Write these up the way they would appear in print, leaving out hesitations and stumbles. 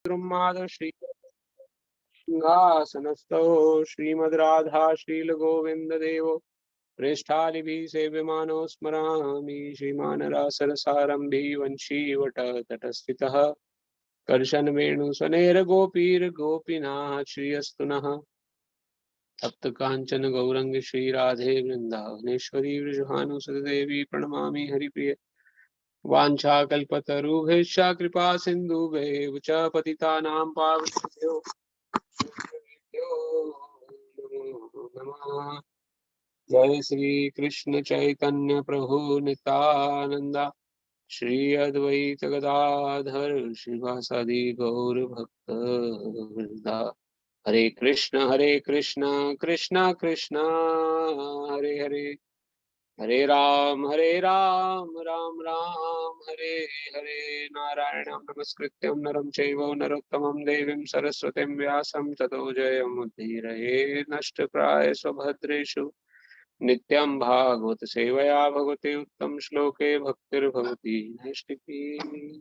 ब्रह्माद श्री सिंहासनस्थो श्रीमद्राधा श्रीलगोविन्ददेवो पृष्ठालिभिः सेव्यमानो स्मरामि श्रीमान् रासरसारम्भी वंशीवटतटस्थितः कर्शन वेणुसनेरगोपीर्गोपिनाथ श्रियस्तु नः तप्त कांचन गौरंग श्री राधे वृंदावनेश्वरी वृषभानुसुत देवी प्रणमामि हरिप्रिय वाञ्छाकल्पतरुभ्यश्च कृपा सिन्धुभ्येव च पतितानां पावनेभ्यो नमो नमः। जय श्री कृष्ण चैतन्य प्रभु नित्यानंद श्री अद्वैत गदाधर श्रीवासादि गौर भक्त वृंदा। हरे कृष्ण कृष्ण कृष्ण हरे हरे, हरे राम राम राम हरे हरे। नारायणं नमस्कृत्यं नरं चैव नरोत्तमं देवीं सरस्वतीं व्यासं ततो जयमुदीरये। नष्टप्राय स्वभद्रेषु नित्यं भागवत सेवया भगवते उत्तम श्लोके भक्तिर्भवति नैष्टिकी।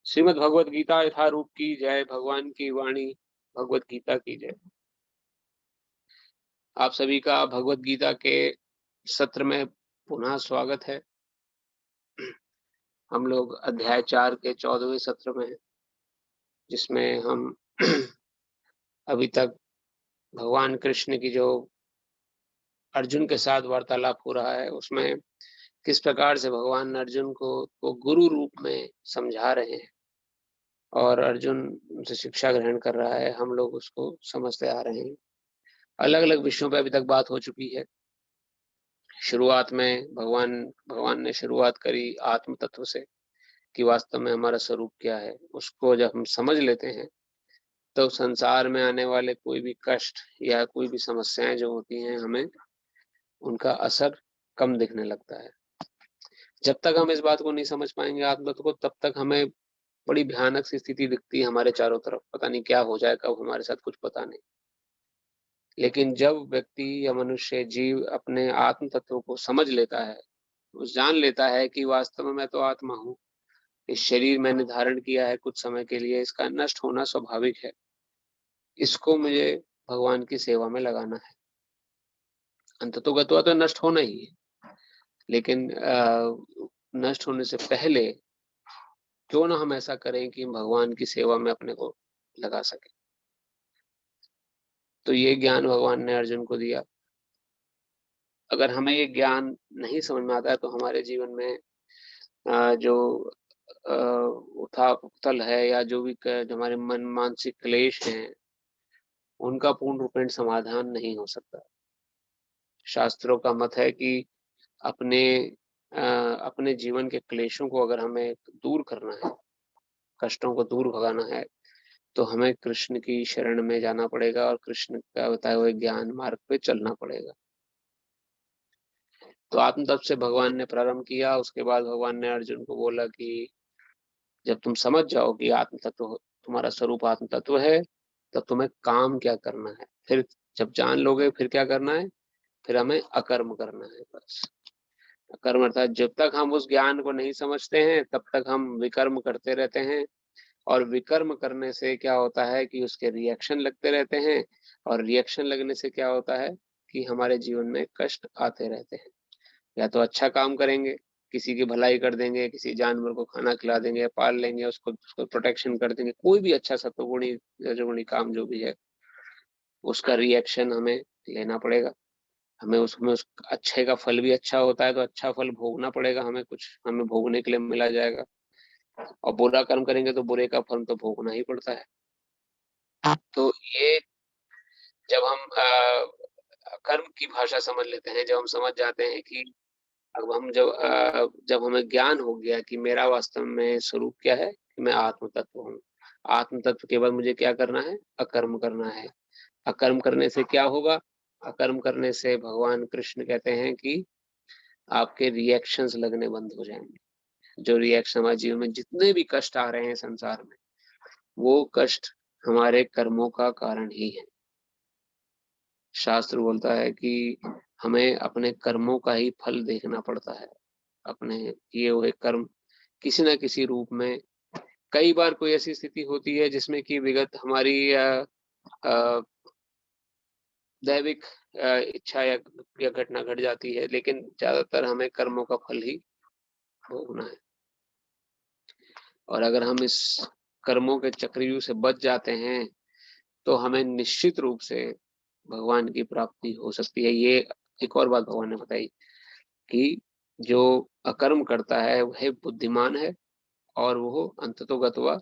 श्रीमद् भगवद गीता यथारूप की जय। भगवान की वाणी भगवद गीता की जय। आप सभी का भगवद गीता के सत्र में पुनः स्वागत है। हम लोग अध्याय 4 के 14वें सत्र में हैं, जिसमें हम अभी तक भगवान कृष्ण की जो अर्जुन के साथ वार्तालाप हो रहा है उसमें किस प्रकार से भगवान अर्जुन को गुरु रूप में समझा रहे हैं और अर्जुन उनसे शिक्षा ग्रहण कर रहा है। हम लोग उसको समझते आ रहे हैं। अलग अलग विषयों पर अभी तक बात हो चुकी है। शुरुआत में भगवान ने शुरुआत करी आत्म तत्व से कि वास्तव में हमारा स्वरूप क्या है। उसको जब हम समझ लेते हैं तो संसार में आने वाले कोई भी कष्ट या कोई भी समस्याएं जो होती हैं हमें उनका असर कम दिखने लगता है। जब तक हम इस बात को नहीं समझ पाएंगे आत्म तत्व को, तब तक हमें बड़ी भयानक सी स्थिति दिखती है हमारे चारों तरफ। पता नहीं क्या हो जाए, कब हमारे साथ, कुछ पता नहीं। लेकिन जब व्यक्ति या मनुष्य जीव अपने आत्म तत्व को समझ लेता है, वो जान लेता है कि वास्तव में मैं तो आत्मा हूँ, इस शरीर मैंने धारण किया है कुछ समय के लिए, इसका नष्ट होना स्वाभाविक है, इसको मुझे भगवान की सेवा में लगाना है। अंततोगत्वा तो नष्ट होना ही है, लेकिन नष्ट होने से पहले क्यों ना हम ऐसा करें कि भगवान की सेवा में अपने को लगा सके। तो ये ज्ञान भगवान ने अर्जुन को दिया। अगर हमें ये ज्ञान नहीं समझ में आता है तो हमारे जीवन में जो उथल है या जो भी जो हमारे मन मानसिक क्लेश हैं उनका पूर्ण रूपेण समाधान नहीं हो सकता। शास्त्रों का मत है कि अपने अपने जीवन के क्लेशों को अगर हमें दूर करना है, कष्टों को दूर भगाना है, तो हमें कृष्ण की शरण में जाना पड़ेगा और कृष्ण का बताए हुए ज्ञान मार्ग पे चलना पड़ेगा। तो आत्म तत्व से भगवान ने प्रारंभ किया। उसके बाद भगवान ने अर्जुन को बोला कि जब तुम समझ जाओ कि आत्म तत्व तुम्हारा स्वरूप आत्म तत्व है, तब तुम्हें काम क्या करना है। फिर जब जान लोगे फिर क्या करना है, फिर हमें अकर्म करना है। बस अकर्म अर्थात जब तक हम उस ज्ञान को नहीं समझते हैं तब तक हम विकर्म करते रहते हैं। और विकर्म करने से क्या होता है कि उसके रिएक्शन लगते रहते हैं, और रिएक्शन लगने से क्या होता है कि हमारे जीवन में कष्ट आते रहते हैं। या तो अच्छा काम करेंगे, किसी की भलाई कर देंगे, किसी जानवर को खाना खिला देंगे, पाल लेंगे, उसको प्रोटेक्शन कर देंगे, कोई भी अच्छा सत्वगुणी रजोगुणी काम जो भी है उसका रिएक्शन हमें लेना पड़ेगा। हमें उसमें उस अच्छे का फल भी अच्छा होता है तो अच्छा फल भोगना पड़ेगा, हमें कुछ हमें भोगने के लिए मिला जाएगा। और बुरा कर्म करेंगे तो बुरे का फल तो भोगना ही पड़ता है। तो ये जब हम कर्म की भाषा समझ लेते हैं, जब हम समझ जाते हैं कि अब हम जब हमें ज्ञान हो गया कि मेरा वास्तव में स्वरूप क्या है, कि मैं आत्म तत्व हूँ। आत्म तत्व के बाद मुझे क्या करना है, अकर्म करना है। अकर्म करने से क्या होगा, अकर्म करने से भगवान कृष्ण कहते हैं कि आपके रिएक्शंस लगने बंद हो जाएंगे। जो रिएक्शन हमारे जीवन में जितने भी कष्ट आ रहे हैं संसार में, वो कष्ट हमारे कर्मों का कारण ही है। शास्त्र बोलता है कि हमें अपने कर्मों का ही फल देखना पड़ता है। अपने किए हुए कर्म किसी न किसी रूप में कई बार कोई ऐसी स्थिति होती है जिसमें कि विगत हमारी दैविक इच्छा या घटना घट जाती है, लेकिन ज़्यादातर हमें कर्मों का फल ही भोगना है। और अगर हम इस कर्मों के चक्रव्यूह से बच जाते हैं, तो हमें निश्चित रूप से भगवान की प्राप्ति हो सकती है। ये एक और बात भगवान ने बताई कि जो अकर्म करता है वह बुद्धिमान है और वो अंततोगत्वा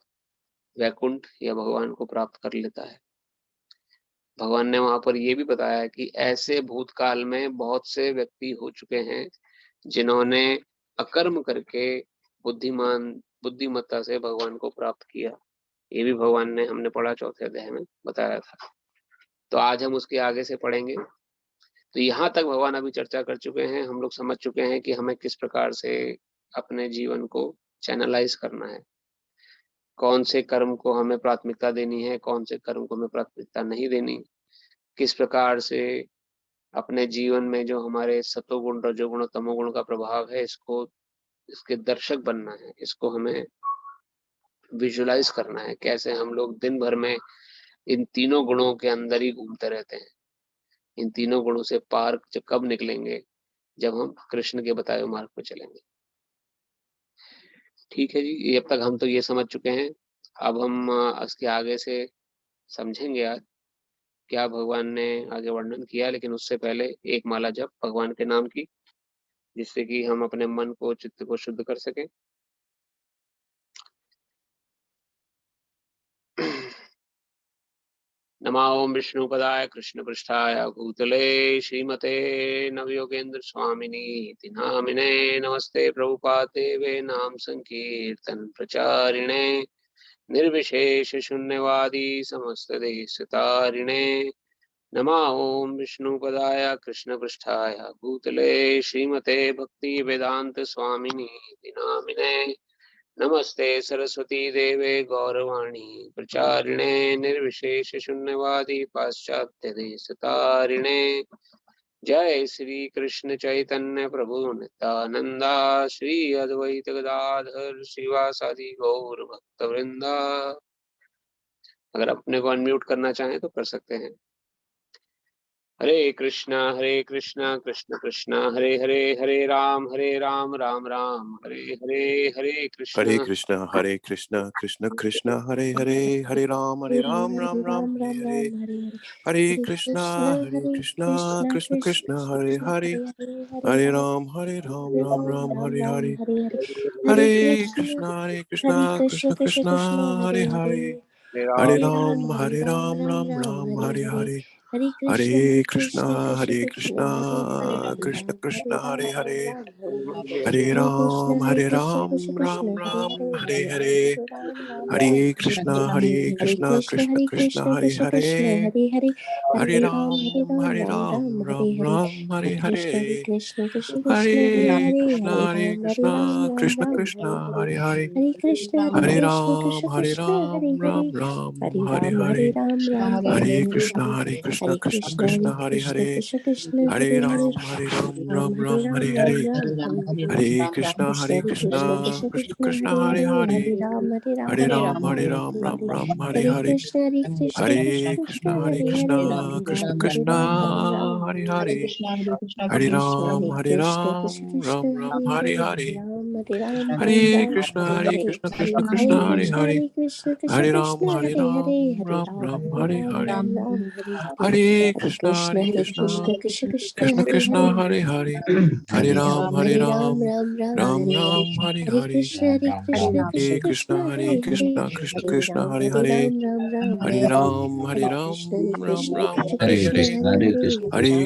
वैकुंठ या भगवान को प्राप्त कर लेता है। भगवान ने वहां पर ये भी बताया कि ऐसे भूतकाल में बहुत से व्यक्ति हो चुके हैं जिन्होंने अकर्म करके बुद्धिमत्ता से भगवान को प्राप्त किया। ये भी भगवान ने, हमने पढ़ा चौथे अध्याय में बताया था। तो आज हम उसके आगे से पढ़ेंगे। तो यहाँ तक भगवान अभी चर्चा कर चुके हैं, हम लोग समझ चुके हैं कि हमें किस प्रकार से अपने जीवन को चैनलाइज करना है, कौन से कर्म को हमें प्राथमिकता देनी है, कौन से कर्म को हमें प्राथमिकता नहीं देनी, किस प्रकार से अपने जीवन में जो हमारे सतोगुण, रजोगुण और तमोगुण का प्रभाव है, इसके दर्शक बनना है, इसको हमें विजुलाइज करना है। कैसे हम लोग दिन भर में इन तीनों गुणों के अंदर ही घूमते रहते हैं। इन तीनों गुणों से पार जब कब निकलेंगे, जब हम कृष्ण के बताए हुए मार्ग पर चलेंगे। ठीक है जी, ये अब तक हम तो ये समझ चुके हैं। अब हम इसके आगे से समझेंगे आज क्या भगवान ने आगे वर्णन किया, लेकिन उससे पहले एक माला जप भगवान के नाम की, जिससे कि हम अपने मन को, चित्त को शुद्ध कर सकें। नमो ओम विष्णुपदाय कृष्ण पृष्ठाय भूतले श्रीमते नवयोगेंद्र स्वामिनी इति नामिने नमस्ते प्रभुपाते वे नाम संकीर्तन प्रचारिणे निर्विशेष शून्यवादी समस्त देश तारिणे। नमो ओम विष्णुपदाय कृष्ण पृष्ठाय भूतले श्रीमते भक्ति वेदांत स्वामिनी इति नामिने नमस्ते सरस्वती देवे गौरवाणी प्रचारिणे निर्विशेष शून्यवादी पाश्चात्य देश तारिणे। जय श्री कृष्ण चैतन्य प्रभु नित्यानंदा श्री अद्वैत गदाधर शिवासादि गौर भक्त वृंदा। अगर अपने को अनम्यूट करना चाहें तो कर सकते हैं। हरे कृष्णा कृष्ण कृष्ण हरे हरे, हरे राम राम राम हरे हरे, हरे कृष्णा कृष्ण कृष्ण हरे हरे, हरे राम राम राम हरे हरे, हरे कृष्णा कृष्ण कृष्ण हरे हरे, हरे राम राम राम हरे हरे, हरे कृष्णा कृष्ण कृष्ण हरे हरे, हरे राम राम राम हरे हरे, हरे कृष्णा कृष्ण कृष्ण हरे हरे, हरे राम राम राम हरे हरे, हरे कृष्णा कृष्ण कृष्ण हरे हरे, हरे राम राम राम हरे हरे, हरे कृष्णा कृष्ण कृष्ण हरे हरे, हरे राम राम राम हरे हरे, हरे कृष्णा कृष्ण कृष्ण हरे हरे, हरे राम राम हरे हरे, हरे कृष्णा कृष्ण कृष्ण हरे हरे, हरे राम राम हरे हरे, हरे कृष्णा कृष्ण कृष्ण हरे हरे, हरे राम राम हरे हरे, हरे कृष्णा कृष्ण कृष्ण हरे हरे, हरे राम राम हरे हरे, हरे कृष्णा कृष्ण कृष्ण हरे हरे, हरे राम राम हरे हरे, हरे कृष्णा कृष्ण कृष्ण हरे हरे, हरे राम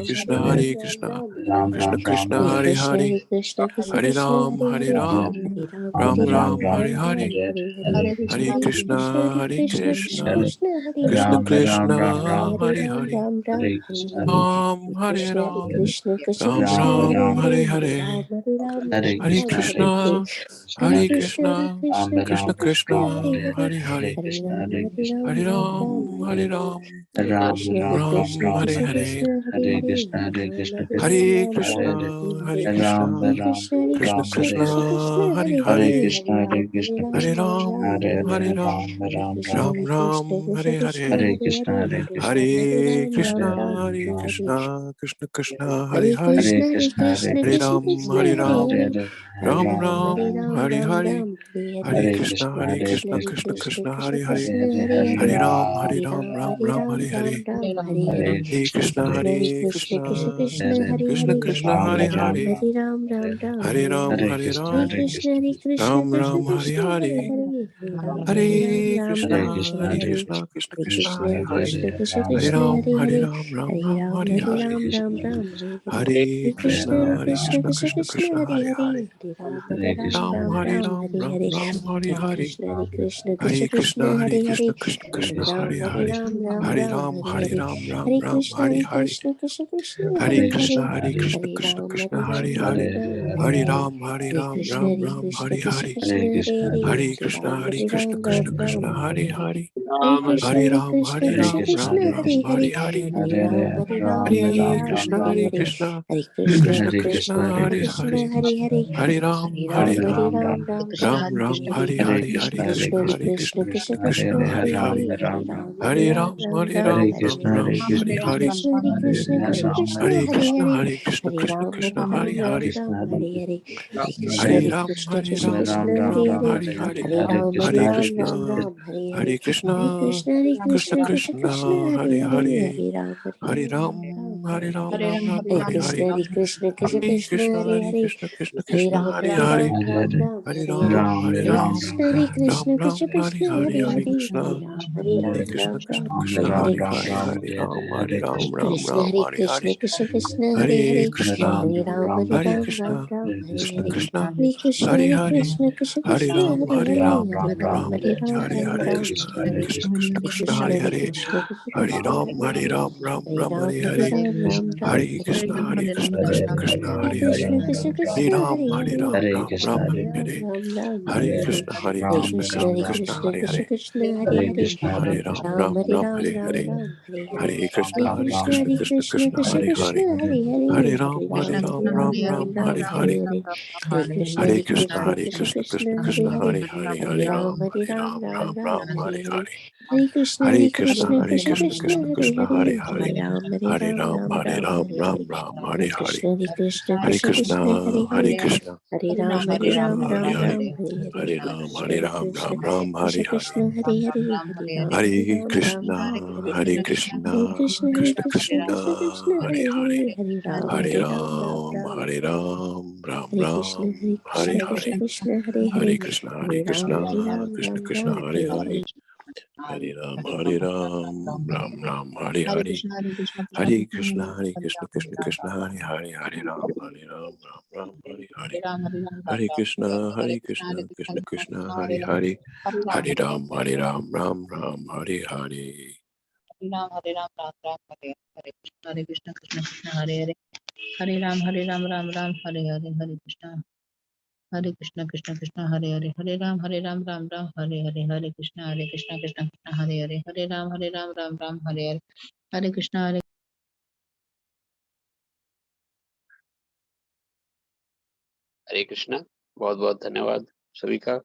राम हरे हरे, हरे कृष्णा कृष्ण कृष्ण हरे हरे, हरे राम राम हरे हरे, हरे कृष्णा कृष्ण कृष्ण हरे हरे, राम हरे राम हरे हरे, हरे कृष्णा कृष्ण कृष्ण हरे हरे, हरे राम राम हरे हरे, हरे Krishna Krishna Krishna Hare Hare Hare Krishna, Hare Krishna, Hare Krishna Ram Krishna, Hare Hare Hare, Ram Ram Ram, Ram Ram Hare Hare Hare Krishna, Hare Krishna, Hare Hare Krishna Hare, Hare Ram Krishna Krishna Krishna Hare Hare Hare Krishna, Hare Hare Krishna, Ram Krishna Hare Krishna, Ram Hare Hare, Ram Ram Ram Ram, Hare Hare Hare Hare Krishna Krishna, Hare Hare Krishna Krishna, Krishna Krishna Hare Hare Hare Hare, Hare Hare Ram Ram, Hare Ram Ram Ram Hare Hare Hare Hare Krishna, Krishna Hare Hare Krishna, Krishna Hare Hare, Krishna Krishna Ram Hare Ram, Hare Hare Ram Hare Hare Krishna, Hare Ram Krishna, Ram Ram Hare Hare Hare Krishna Hare Krishna, Hare Hare Krishna Krishna Krishna, Krishna Hare Hare Hare Hare, Ram Hare Ram, Ram Hare Ram Ram Ram Hare Hare Hare Krishna, Hare Hare Krishna Hare, Hare Krishna Krishna Krishna Hare Hare Hare Krishna, Ram Hare Hare Krishna, Ram Ram Ram Hare Hare Hare Hare Krishna, Krishna Hare Krishna Krishna Hare Krishna Krishna, Hare Hare Hare Ram Hare Ram Ram Ram Hare Hare Hare Hare Krishna Krishna, Hare Hare Krishna Krishna Krishna Hare Hare Hare Hare Ram Ram Ram Hare Hare Hare Krishna, Hare Hare Krishna Hare Krishna Krishna Krishna Hare Hare Hare Hare Ram Krishna, Ram Hare Ram Hare Hare Hare Hare, Hare Ram Krishna Ram, Hare Krishna Krishna Hare Krishna Krishna, Hare Hare Krishna, Hare Hare Ram Ram Hare Ram Ram, Ram Ram Hare Hare Hare Hare Krishna, Hare Krishna Hare Krishna, Krishna Krishna Hare Krishna Hare, Hare Hare Ram Ram, Hare Hare Ram Ram Krishna, Ram Hare Hare Krishna, Hare Hare Ram Hare Krishna Krishna Krishna Hare Hare Krishna, Hare Hare Ram Hare Hare Ram Ram Ram Ram Ram, Hare Hare Hare Krishna, Hare Hare Krishna, Hare Krishna Krishna Krishna Hare Hare Hare Ram Ram Ram Hare Hare Hare Krishna Krishna Krishna Hare Hare Hare Hare, Ram Hare Ram, Ram Hare Hare Hare Krishna Krishna Krishna Ram Hare Ram Hare Ram, Hare Hare Krishna, Ram Hare Hare Hare Krishna Ram Ram, Hare Krishna Hare Krishna Krishna, Krishna Hare Hare Hare Ram Ram Ram Ram Ram, Ram Hare Krishna Hare Krishna Krishna, Krishna Krishna Hare Hare Hare Ram Ram Ram Hare Hare Hare Krishna Krishna Hare Krishna Hare, Hare Hare Hare Ram Hare Ram Ram Krishna, Hare Hare Hare Krishna Ram Krishna Ram Ram, Krishna Hare Hare Hare Krishna, Hare Hare Ram Krishna, Ram Ram Hare Hare Hare Krishna Ram Ram, Krishna Krishna Hare Hare Krishna, Hare Hare Ram Ram Hare Hare Hare Krishna Krishna Hare Hare Hare Ram Hare Hare Hare Krishna Krishna Krishna Hare Hare Hare Ram Ram Hare Hare Hare Krishna Krishna Krishna Hare Hare Hare Ram Hare Hare Hare Krishna Krishna Hare Hare Hare Ram Hare Hare Hare Krishna Krishna Hare Hare Hare Ram Hare Hare Hare Krishna Krishna Hare Ram Hare Hare Hare Krishna Krishna Hare Hare Hare Ram Hare Hare हरे कृष्णा। बहुत बहुत धन्यवाद सभी का।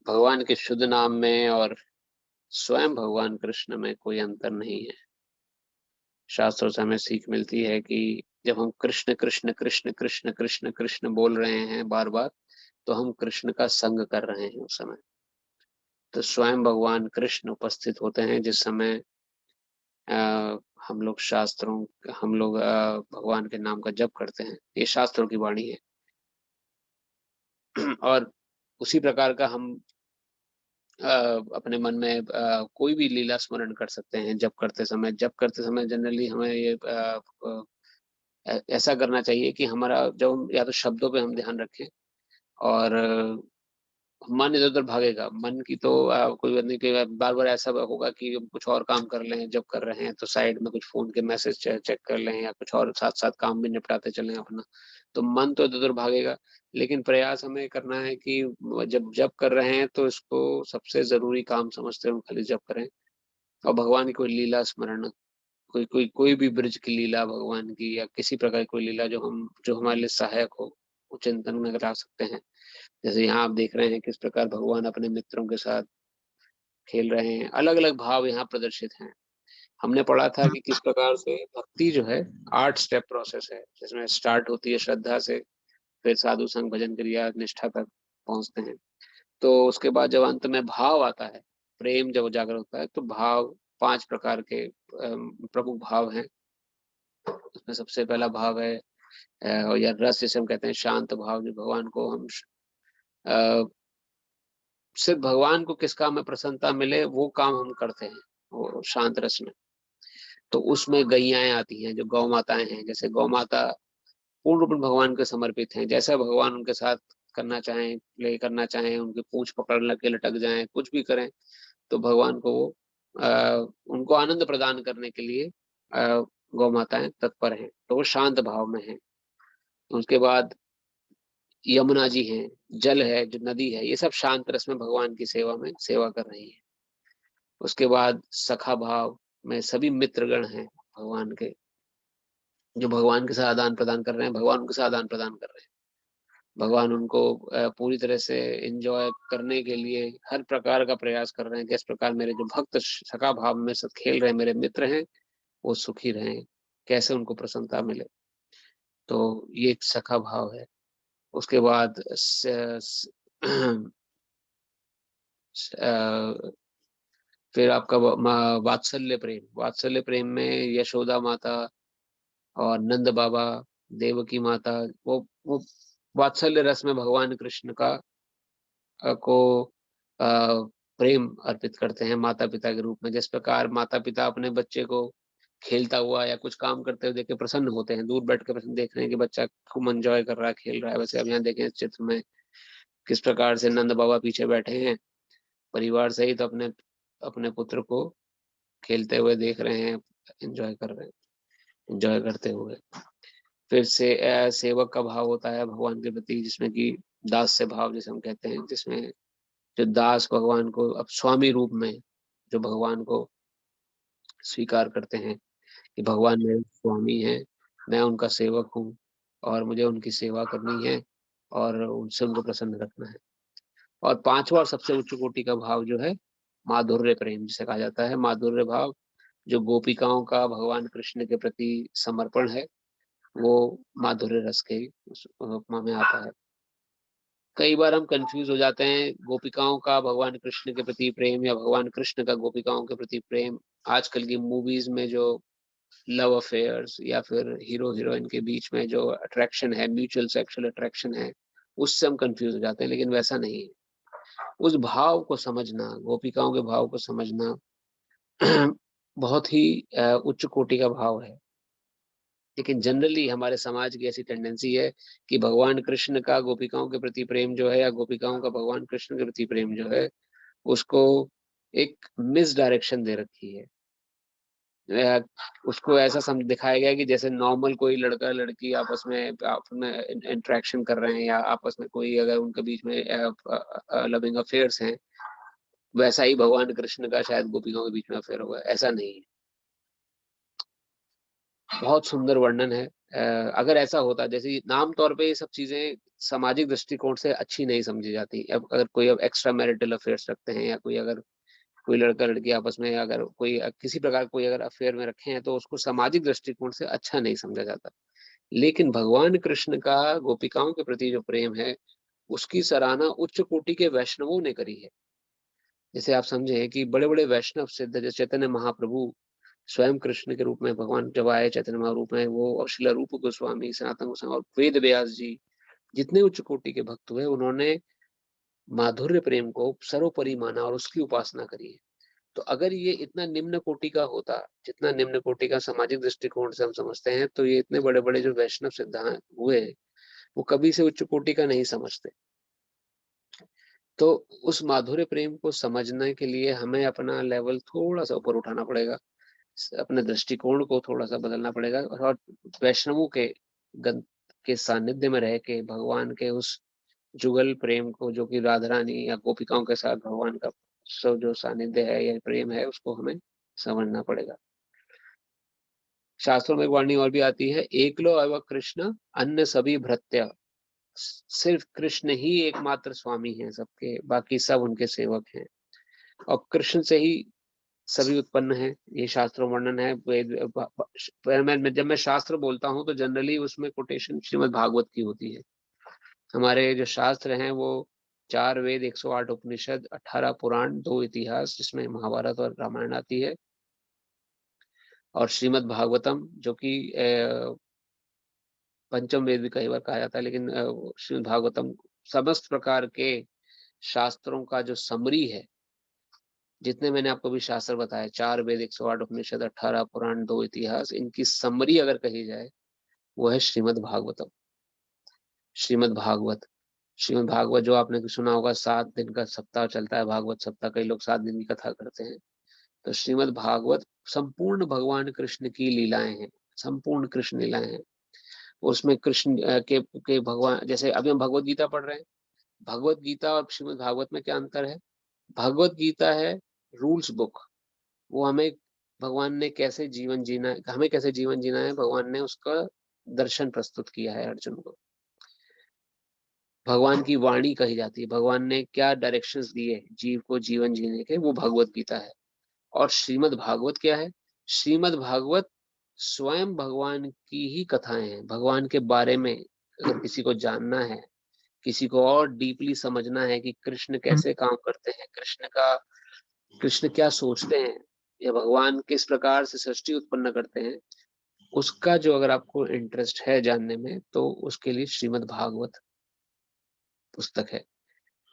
भगवान के शुद्ध नाम में और स्वयं भगवान कृष्ण में कोई अंतर नहीं है। शास्त्रों से हमें सीख मिलती है कि जब हम कृष्ण कृष्ण कृष्ण कृष्ण कृष्ण कृष्ण बोल रहे हैं बार बार, तो हम कृष्ण का संग कर रहे हैं उस समय। तो स्वयं भगवान कृष्ण उपस्थित होते हैं जिस समय हम लोग भगवान के नाम का जप करते हैं। ये शास्त्रों की वाणी है। और उसी प्रकार का हम अपने मन में कोई भी लीला स्मरण कर सकते हैं जप करते समय। जप करते समय जनरली हमें ये ऐसा करना चाहिए कि हमारा जब हम या तो शब्दों पे हम ध्यान रखें, और मन इधर-उधर भागेगा। मन की तो कोई बात नहीं कि बार-बार ऐसा होगा कि हम कुछ और काम कर लें, जब कर रहे हैं तो साइड में कुछ फ़ोन के मैसेज चेक कर लें या कुछ और साथ-साथ काम भी निपटाते चलें अपना। तो मन तो इधर-उधर भागेगा, लेकिन प्रयास हमें करना है कि जब जप कर रहे हैं तो इसको सबसे ज़रूरी काम समझते हुए हम खाली जप करें। और भगवान की कोई लीला स्मरण, कोई कोई कोई भी ब्रज की लीला भगवान की या किसी प्रकार की कोई लीला जो हमारे लिए सहायक हो, चिंतन में ला सकते हैं। जैसे यहाँ आप देख रहे हैं किस प्रकार भगवान अपने मित्रों के साथ खेल रहे हैं, अलग अलग भाव यहाँ प्रदर्शित हैं। हमने पढ़ा था कि किस प्रकार से भक्ति जो है 8 स्टेप प्रोसेस है, जिसमें स्टार्ट होती है श्रद्धा से, फिर साधु संग, भजन, क्रिया, निष्ठा तक पहुंचते हैं। तो उसके बाद जब अंत में भाव आता है, प्रेम जब उजागर होता है, तो भाव 5 प्रकार के प्रमुख भाव हैं। उसमें सबसे पहला भाव है या रस, जिसे हम कहते हैं शांत भाव, जो भगवान को हम सिर्फ भगवान को किस काम में प्रसन्नता मिले वो काम हम करते हैं, वो शांत रस में। तो उसमें गैयाएं आती हैं, जो गौ माताएं हैं। जैसे गौ माता पूर्ण रूप में भगवान को समर्पित हैं, जैसा भगवान उनके साथ करना चाहें, प्ले करना चाहें, उनकी पूंछ पकड़ के लटक जाएं, कुछ भी करें, तो भगवान को वो उनको आनंद प्रदान करने के लिए गौ माताएं तत्पर हैं, तो वो शांत भाव में हैं। उसके बाद यमुना जी हैं, जल है, जो नदी है, ये सब शांत रस में भगवान की सेवा में सेवा कर रही है। उसके बाद सखा भाव में सभी मित्रगण हैं भगवान के, जो भगवान के साथ आदान प्रदान कर रहे हैं, भगवान उनके साथ आदान प्रदान कर रहे हैं। भगवान उनको पूरी तरह से एंजॉय करने के लिए हर प्रकार का प्रयास कर रहे हैं। किस प्रकार मेरे जो भक्त सखा भाव में साथ खेल रहे हैं, मेरे मित्र हैं, वो सुखी रहें, कैसे उनको प्रसन्नता मिले। तो ये एक सखा भाव है। उसके बाद फिर आपका वात्सल्य प्रेम, वात्सल्य प्रेम में यशोदा माता और नंद बाबा, देवकी माता, वो वात्सल्य रस में भगवान कृष्ण का को प्रेम अर्पित करते हैं माता पिता के रूप में। जिस प्रकार माता पिता अपने बच्चे को खेलता हुआ या कुछ काम करते हुए देख के प्रसन्न होते हैं, दूर बैठ के प्रसन्न देख रहे हैं कि बच्चा खूब एंजॉय कर रहा है, खेल रहा है, वैसे अब यहाँ देखें इस चित्र में किस प्रकार से नंद बाबा पीछे बैठे हैं, परिवार सहित अपने अपने पुत्र को खेलते हुए देख रहे हैं, एंजॉय कर रहे हैं, एंजॉय करते हुए। फिर से सेवक का भाव होता है भगवान के प्रति, जिसमें कि दास्य भाव जिसे हम कहते हैं, जिसमें जो दास भगवान को अब स्वामी रूप में जो भगवान को स्वीकार करते हैं कि भगवान मेरे स्वामी हैं, मैं उनका सेवक हूँ और मुझे उनकी सेवा करनी है और उनसे उनको प्रसन्न रखना है। और पांचवा और सबसे उच्च कोटि का भाव जो है माधुर्य प्रेम, जिसे कहा जाता है माधुर्य भाव, जो गोपिकाओं का भगवान कृष्ण के प्रति समर्पण है, वो माधुर्य रस के उपमा में आता है। कई बार हम कंफ्यूज हो जाते हैं, गोपिकाओं का भगवान कृष्ण के प्रति प्रेम या भगवान कृष्ण का गोपिकाओं के प्रति प्रेम आजकल की मूवीज में जो लव अफेयर्स या फिर हीरो हीरोइन के बीच में जो अट्रैक्शन है, म्यूचुअल सेक्सुअल अट्रैक्शन है, उससे हम कंफ्यूज हो जाते हैं। लेकिन वैसा नहीं है। उस भाव को समझना, गोपिकाओं के भाव को समझना बहुत ही उच्च कोटि का भाव है। लेकिन जनरली हमारे समाज की ऐसी टेंडेंसी है कि भगवान कृष्ण का गोपिकाओं के प्रति प्रेम जो है, या गोपिकाओं का भगवान कृष्ण के प्रति प्रेम जो है, उसको एक मिस डायरेक्शन दे रखी है। उसको ऐसा दिखाया गया कि जैसे नॉर्मल कोई लड़का लड़की आपस में इंटरेक्शन कर रहे हैं, या आपस में कोई अगर उनके बीच में लविंग अफेयर्स हैं, वैसा ही भगवान कृष्ण का शायद गोपिकाओं के बीच में अफेयर होगा। ऐसा नहीं है। बहुत सुंदर वर्णन है। अगर ऐसा होता, जैसे नाम तौर पे ये सब चीजें सामाजिक दृष्टिकोण से अच्छी नहीं समझी जाती। अब अगर कोई अब एक्स्ट्रा मैरिटल अफेयर्स रखते हैं, या कोई अगर कोई लड़का लड़की आपस में अगर कोई किसी प्रकार कोई अगर अफेयर में रखे हैं, तो उसको सामाजिक दृष्टिकोण से अच्छा नहीं समझा जाता। लेकिन भगवान कृष्ण का गोपिकाओं के प्रति जो प्रेम है, उसकी सराहना उच्च कोटि के वैष्णवों ने करी है। जैसे आप समझे कि बड़े बड़े वैष्णव सिद्ध, जैसे चैतन्य महाप्रभु स्वयं कृष्ण के रूप में भगवान जब आए चैतन्य महारूप में, वो श्रील रूप गोस्वामी, सनातन गोस्वामी और वेद व्यास जी, जितने उच्च कोटि के भक्त हुए, उन्होंने माधुर्य प्रेम को सर्वोपरि माना और उसकी उपासना करी है। तो अगर ये इतना निम्न कोटि का होता, जितना निम्न कोटि का सामाजिक दृष्टिकोण से हम समझते हैं, तो ये इतने बड़े बड़े जो वैष्णव सिद्धांत हुए, वो कभी से उच्च कोटि का नहीं समझते। तो उस माधुर्य प्रेम को समझने के लिए हमें अपना लेवल थोड़ा सा ऊपर उठाना पड़ेगा, अपने दृष्टिकोण को थोड़ा सा बदलना पड़ेगा, और वैष्णवों के सानिध्य में रह के भगवान के उस जुगल प्रेम को, जो कि राधा रानी या गोपिकाओं के साथ भगवान का सब जो सानिध्य है या प्रेम है, उसको हमें समझना पड़ेगा। शास्त्रों में एक वाणी और भी आती है, एकलो अव कृष्ण अन्य सभी भृत्य। सिर्फ कृष्ण ही एकमात्र स्वामी हैं सबके, बाकी सब उनके सेवक हैं और कृष्ण से ही सभी उत्पन्न है। ये शास्त्रों वर्णन है। जब मैं शास्त्र बोलता हूँ तो जनरली उसमें कोटेशन श्रीमद् भागवत की होती है। हमारे जो शास्त्र हैं वो 4 वेद, 108 उपनिषद, 18 पुराण, 2 इतिहास जिसमें महाभारत और रामायण आती है, और श्रीमद् भागवतम जो कि पंचम वेद भी कई बार कहा जाता है, लेकिन श्रीमद् भागवतम समस्त प्रकार के शास्त्रों का जो समरी है, जितने मैंने आपको भी शास्त्र बताए, 4 वेद, 108 उपनिषद, 18 पुराण, 2 इतिहास, इनकी समरी अगर कही जाए वो है श्रीमद् भागवतम। श्रीमद् भागवत, श्रीमद् भागवत जो आपने सुना होगा, 7 दिन का सप्ताह चलता है भागवत सप्ताह, कई लोग 7 दिन की कथा करते हैं। तो श्रीमद् भागवत संपूर्ण भगवान कृष्ण की लीलाएं हैं, संपूर्ण कृष्ण लीलाएं हैं। उसमें कृष्ण के भगवान, जैसे अभी हम भगवत गीता पढ़ रहे हैं, भगवत गीता और श्रीमद् भागवत में क्या अंतर है? भगवत गीता है रूल्स बुक, वो हमें भगवान ने कैसे जीवन जीना है, हमें कैसे जीवन जीना है, भगवान ने उसका दर्शन प्रस्तुत किया है अर्जुन को। भगवान की वाणी कही जाती है, भगवान ने क्या डायरेक्शंस दिए जीव को जीवन जीने के, वो भगवत गीता है। और श्रीमद् भागवत क्या है? श्रीमद् भागवत स्वयं भगवान की ही कथाएं हैं। भगवान के बारे में अगर किसी को जानना है, किसी को और डीपली समझना है कि कृष्ण कैसे काम करते हैं, कृष्ण क्या सोचते हैं, या भगवान किस प्रकार से सृष्टि उत्पन्न करते हैं, उसका जो अगर आपको इंटरेस्ट है जानने में, तो उसके लिए श्रीमद् भागवत पुस्तक है।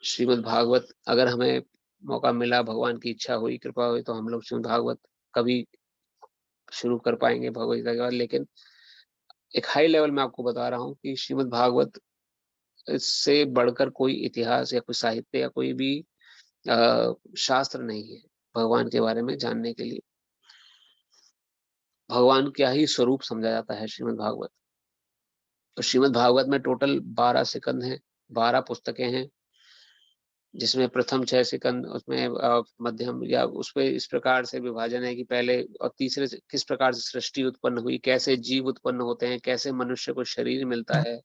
श्रीमद् भागवत अगर हमें मौका मिला, भगवान की इच्छा हुई, कृपा हुई, तो हम लोग श्रीमद् भागवत कभी शुरू कर पाएंगे भगवत गीता के बाद। लेकिन एक हाई लेवल में आपको बता रहा हूँ कि श्रीमद् भागवत से बढ़कर कोई इतिहास या कोई साहित्य या कोई भी शास्त्र नहीं है भगवान के बारे में जानने के लिए। भगवान क्या ही स्वरूप समझा जाता है श्रीमद् भागवत। तो श्रीमद् भागवत में टोटल 12 सिकंद हैं, 12 पुस्तकें हैं, जिसमें प्रथम 6 सिकंद, उसमें मध्यम या उसमें इस प्रकार से विभाजन है कि पहले और तीसरे से किस प्रकार से सृष्टि उत्पन्न हुई, कैसे जीव उत्पन्न होते हैं, कैसे मनुष्य को शरीर मिलता है,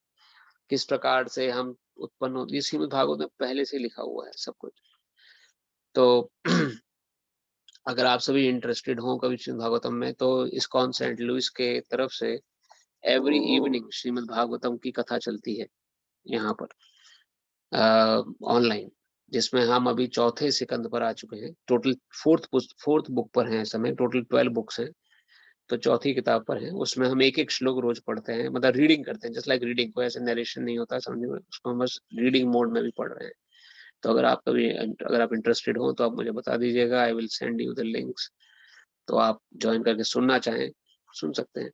किस प्रकार से हम उत्पन्न होते हैं, श्रीमद् भागवत में पहले से लिखा हुआ है सब कुछ। तो अगर आप सभी इंटरेस्टेड हो कभी श्रीमद् भागवतम में, तो इस्कॉन सेंट लुइस के तरफ से एवरी इवनिंग श्रीमद् भागवतम की कथा चलती है यहाँ पर ऑनलाइन, जिसमें हम अभी चौथे सिकंद पर आ चुके हैं। टोटल फोर्थ बुक पर हैं इस समय, टोटल 12 बुक्स हैं, तो चौथी किताब पर हैं। उसमें हम एक एक श्लोक रोज पढ़ते हैं, मतलब रीडिंग करते हैं, जस्ट लाइक रीडिंग, कोई ऐसे नरेशन नहीं होता समझने में, उसको हम बस रीडिंग मोड में भी पढ़ रहे हैं। तो अगर आप इंटरेस्टेड हो तो आप मुझे बता दीजिएगा, I will send you the links, तो आप ज्वाइन करके सुनना चाहें सुन सकते हैं।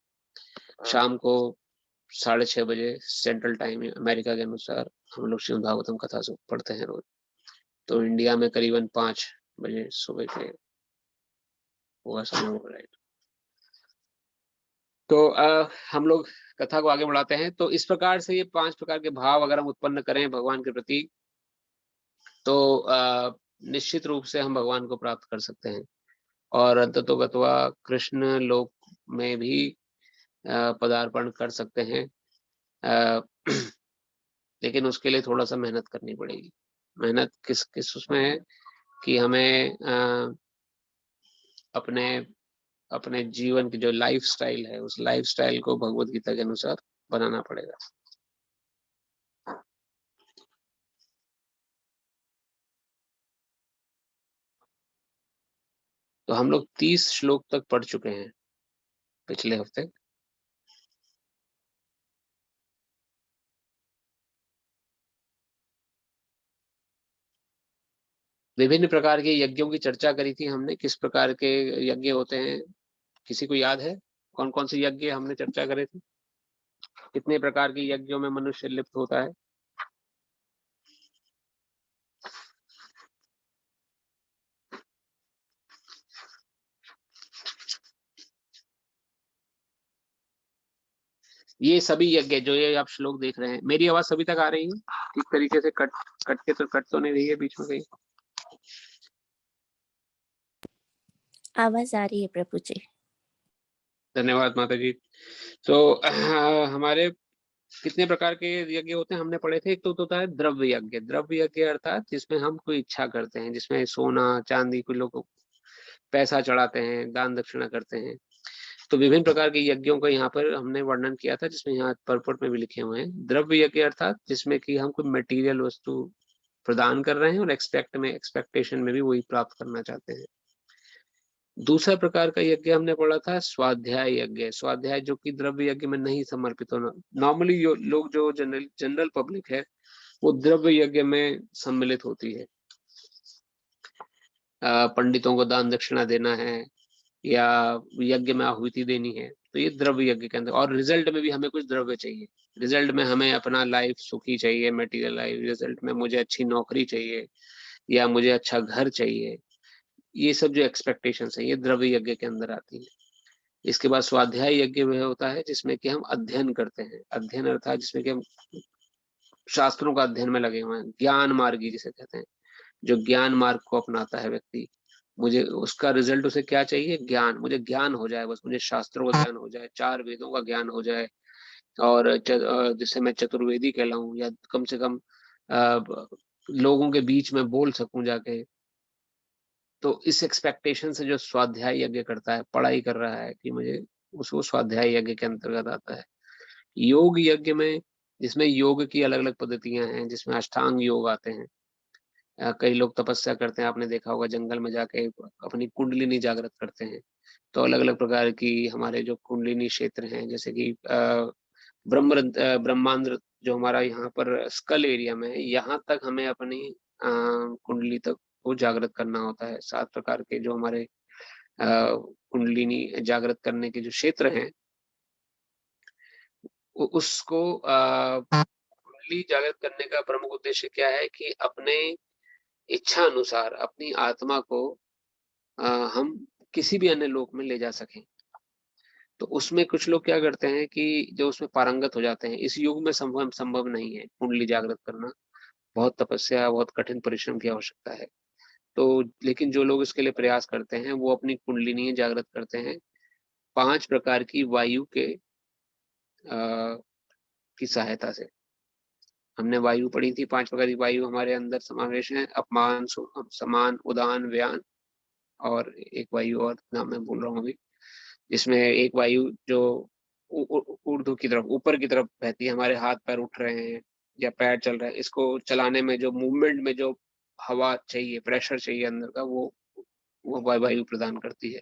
शाम को 6:30 बजे सेंट्रल टाइम अमेरिका के अनुसार हम लोग श्रीमद् भागवतम कथा पढ़ते हैं रोज। तो इंडिया में करीबन 5 बजे सुबह के होगा समय, राइट। तो हम लोग कथा को आगे बढ़ाते हैं। तो इस प्रकार से ये 5 प्रकार के भाव अगर हम उत्पन्न करें भगवान के प्रति, तो निश्चित रूप से हम भगवान को प्राप्त कर सकते हैं और अंततोगत्वा कृष्ण लोक में भी पदार्पण कर सकते हैं। लेकिन उसके लिए थोड़ा सा मेहनत करनी पड़ेगी। मेहनत किस उसमें है कि हमें अपने अपने जीवन की जो लाइफ स्टाइल है, उस लाइफ स्टाइल को भगवत गीता के अनुसार बनाना पड़ेगा। तो हम लोग 30 श्लोक तक पढ़ चुके हैं पिछले हफ्ते। विभिन्न प्रकार के यज्ञों की चर्चा करी थी हमने, किस प्रकार के यज्ञ होते हैं, किसी को याद है कौन कौन से यज्ञ हमने चर्चा करे थे? कितने प्रकार के यज्ञों में मनुष्य लिप्त होता है? ये सभी यज्ञ जो ये आप श्लोक देख रहे हैं, मेरी आवाज सभी तक आ रही है ठीक तरीके से? कट तो नहीं रही है बीच में कहीं? आवाज आ रही है प्रभु जी। धन्यवाद माता जी। तो हमारे कितने प्रकार के यज्ञ होते हैं हमने पढ़े थे। एक तो होता है द्रव्य यज्ञ। द्रव्य यज्ञ अर्थात जिसमें हम कोई इच्छा करते हैं, जिसमें सोना चांदी, कोई लोग पैसा चढ़ाते हैं, दान दक्षिणा करते हैं। तो विभिन्न प्रकार के यज्ञों का यहाँ पर हमने वर्णन किया था, जिसमें यहाँ परपट में भी लिखे हुए हैं। द्रव्य यज्ञ अर्थात जिसमें कि हम कोई मटेरियल वस्तु प्रदान कर रहे हैं और एक्सपेक्टेशन में भी वही प्राप्त करना चाहते हैं। दूसरा प्रकार का यज्ञ हमने पढ़ा था स्वाध्याय यज्ञ। स्वाध्याय जो कि द्रव्य यज्ञ में नहीं समर्पित होना। नॉर्मली लोग जो जनरल पब्लिक है वो द्रव्य यज्ञ में सम्मिलित होती है। पंडितों को दान दक्षिणा देना है या यज्ञ में आहुति देनी है, तो ये द्रव्य यज्ञ के अंदर। और रिजल्ट में भी हमें कुछ द्रव्य चाहिए। रिजल्ट में हमें अपना लाइफ सुखी चाहिए, मटेरियल लाइफ। रिजल्ट में मुझे अच्छी नौकरी चाहिए या मुझे अच्छा घर चाहिए। ये सब जो एक्सपेक्टेशंस है ये द्रव्य यज्ञ के अंदर आती है। इसके बाद स्वाध्याय यज्ञ वह होता है जिसमें कि हम अध्ययन करते हैं। अध्ययन अर्थात जिसमें कि हम शास्त्रों का अध्ययन में लगे हुए हैं, ज्ञान मार्गी जिसे कहते हैं। जो ज्ञान मार्ग को अपनाता है व्यक्ति, मुझे उसका रिजल्ट उसे क्या चाहिए? ज्ञान। मुझे ज्ञान हो जाए, बस मुझे शास्त्रों का ज्ञान हो जाए, चार वेदों का ज्ञान हो जाए, और जिससे मैं चतुर्वेदी कहलाऊं, या कम से कम लोगों के बीच में बोल सकूं जाके। तो इस एक्सपेक्टेशन से जो स्वाध्याय यज्ञ करता है, पढ़ाई कर रहा है, कि मुझे उसको स्वाध्याय यज्ञ के अंतर्गत आता है। योग यज्ञ में, जिसमें योग की अलग अलग पद्धतियां हैं, जिसमें अष्टांग योग आते हैं। कई लोग तपस्या करते हैं, आपने देखा होगा जंगल में जाके अपनी कुंडलिनी जागृत करते हैं। तो अलग अलग प्रकार की हमारे जो कुंडलिनी क्षेत्र हैं, जैसे कि ब्रह्मांड जो हमारा यहाँ पर स्कल एरिया में है, यहाँ तक हमें अपनी कुंडली तक को जागृत करना होता है। 7 प्रकार के जो हमारे कुंडलिनी जागृत करने के जो क्षेत्र हैं, उसको कुंडली जागृत करने का प्रमुख उद्देश्य क्या है कि अपने इच्छा अनुसार अपनी आत्मा को हम किसी भी अन्य लोक में ले जा सकें। तो उसमें कुछ लोग क्या करते हैं कि जो उसमें पारंगत हो जाते हैं। इस युग में संभव नहीं है कुंडली जागृत करना। बहुत तपस्या, बहुत कठिन परिश्रम की आवश्यकता है। तो लेकिन जो लोग इसके लिए प्रयास करते हैं वो अपनी कुंडलिनी जागृत करते हैं 5 प्रकार की वायु के की सहायता से। हमने वायु पढ़ी थी। 5 प्रकार की वायु हमारे अंदर समावेश है। अपमान, समान, उदान, व्यान, और एक वायु और नाम मैं भूल रहा हूँ अभी, जिसमें एक वायु जो ऊर्ध्व की तरफ, ऊपर की तरफ बहती है। हमारे हाथ पैर उठ रहे हैं या पैर चल रहे हैं, इसको चलाने में जो मूवमेंट में जो हवा चाहिए, प्रेशर चाहिए अंदर का, वो वायु प्रदान करती है।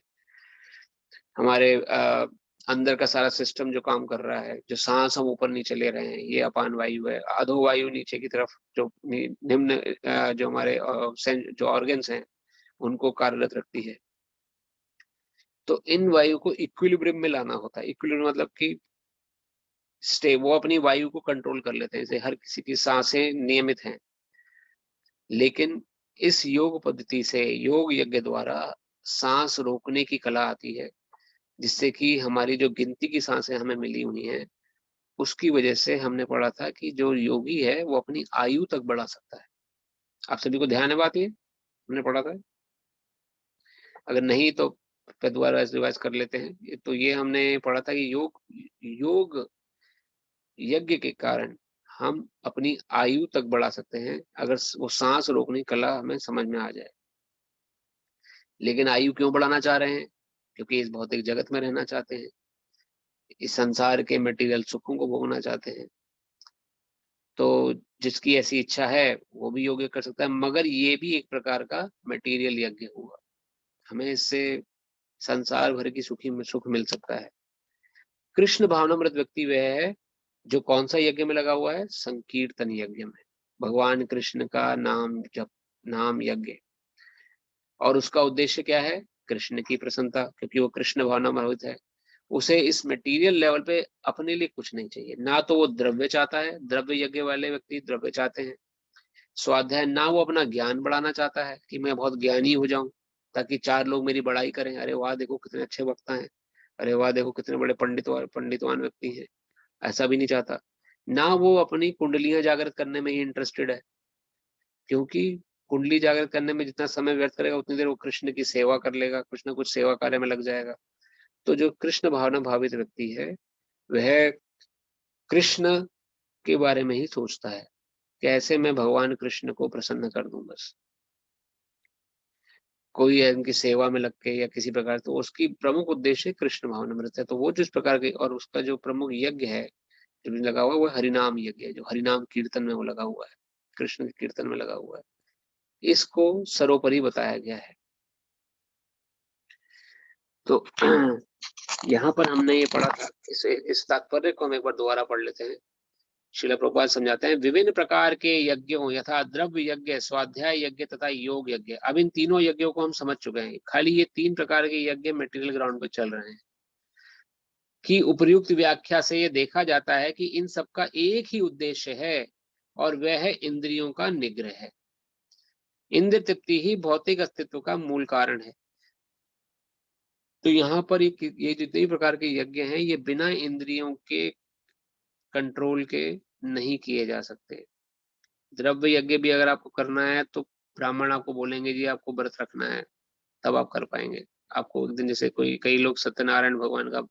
हमारे अंदर का सारा सिस्टम जो काम कर रहा है, जो सांस हम ऊपर नीचे ले रहे हैं, ये अपान वायु है। अधो वायु नीचे की तरफ जो निम्न जो हमारे जो ऑर्गन्स हैं उनको कार्यरत रखती है। तो इन वायु को इक्विलिब्रियम में लाना होता है। इक्विलिब्रियम मतलब कि वो अपनी वायु को कंट्रोल कर लेते हैं। जैसे हर किसी की सांसें नियमित हैं, लेकिन इस योग पद्धति से, योग यज्ञ द्वारा सांस रोकने की कला आती है, जिससे कि हमारी जो गिनती की सांसें हमें मिली हुई हैं, उसकी वजह से हमने पढ़ा था कि जो योगी है वो अपनी आयु तक बढ़ा सकता है। आप सभी को ध्यान है बात ये? हमने पढ़ा था। अगर नहीं तो दोबारा रिवाइज कर लेते हैं। तो ये हमने पढ़ा था कि योग यज्ञ के कारण हम अपनी आयु तक बढ़ा सकते हैं, अगर वो सांस रोकने की कला हमें समझ में आ जाए। लेकिन आयु क्यों बढ़ाना चाह रहे हैं? क्योंकि इस भौतिक जगत में रहना चाहते हैं, इस संसार के मटेरियल सुखों को भोगना चाहते हैं। तो जिसकी ऐसी इच्छा है वो भी योग्य कर सकता है, मगर ये भी एक प्रकार का मटेरियल यज्ञ हुआ। हमें इससे संसार भर की सुख मिल सकता है। कृष्ण भावनामृत व्यक्ति वह है जो कौन सा यज्ञ में लगा हुआ है? संकीर्तन यज्ञ में। भगवान कृष्ण का नाम जप, नाम यज्ञ। और उसका उद्देश्य क्या है? कृष्ण की प्रसन्नता, क्योंकि वो कृष्ण भावनामृत है। उसे इस मटेरियल लेवल पे अपने लिए कुछ नहीं चाहिए। ना तो वो द्रव्य चाहता है, द्रव्य यज्ञ वाले व्यक्ति द्रव्य चाहते हैं। स्वाध्याय, ना वो अपना ज्ञान बढ़ाना चाहता है कि मैं बहुत ज्ञानी हो जाऊं ताकि 4 लोग मेरी बड़ाई करें, अरे वाह देखो कितने अच्छे वक्ता हैं, अरे वाह देखो कितने बड़े पंडितवान व्यक्ति हैं। ऐसा भी नहीं चाहता। ना वो अपनी कुंडलियां जागृत करने में ही इंटरेस्टेड है, क्योंकि कुंडली जागृत करने में जितना समय व्यर्थ करेगा उतनी देर वो कृष्ण की सेवा कर लेगा, कुछ ना कुछ सेवा कार्य में लग जाएगा। तो जो कृष्ण भावना भावित व्यक्ति है वह कृष्ण के बारे में ही सोचता है, कैसे मैं भगवान कृष्ण को प्रसन्न कर दूं। बस कोई है उनकी सेवा में लग के या किसी प्रकार, तो उसकी प्रमुख उद्देश्य कृष्ण भावनामृत है। तो वो जिस प्रकार के, और उसका जो प्रमुख यज्ञ है जो लगा हुआ है वो हरिनाम यज्ञ है, जो हरिनाम कीर्तन में वो लगा हुआ है, कृष्ण के कीर्तन में लगा हुआ है। इसको सर्वोपरि बताया गया है। तो यहाँ पर हमने ये पढ़ा था, इस तात्पर्य को हम एक बार दोबारा पढ़ लेते हैं। श्रील प्रभुपाद समझाते हैं, विभिन्न प्रकार के यज्ञों यथा द्रव्य यज्ञ, स्वाध्याय यज्ञ तथा योग यज्ञ। अब इन तीनों यज्ञों को हम समझ चुके हैं। खाली ये 3 प्रकार के यज्ञ मटेरियल ग्राउंड पर चल रहे हैं कि उपर्युक्त व्याख्या से ये देखा जाता है कि इन सब का एक ही उद्देश्य है, और वह है इंद्रियों का निग्रह है। इंद्र तृप्ति ही भौतिक अस्तित्व का मूल कारण है। तो यहाँ पर ये जितने प्रकार के यज्ञ हैं, ये बिना इंद्रियों के कंट्रोल के नहीं किए जा सकते। द्रव्य यज्ञ भी अगर आपको करना है तो ब्राह्मण आपको बोलेंगे जी आपको व्रत रखना है, तब आप कर पाएंगे। आपको एक दिन, जैसे कई लोग सत्यनारायण भगवान का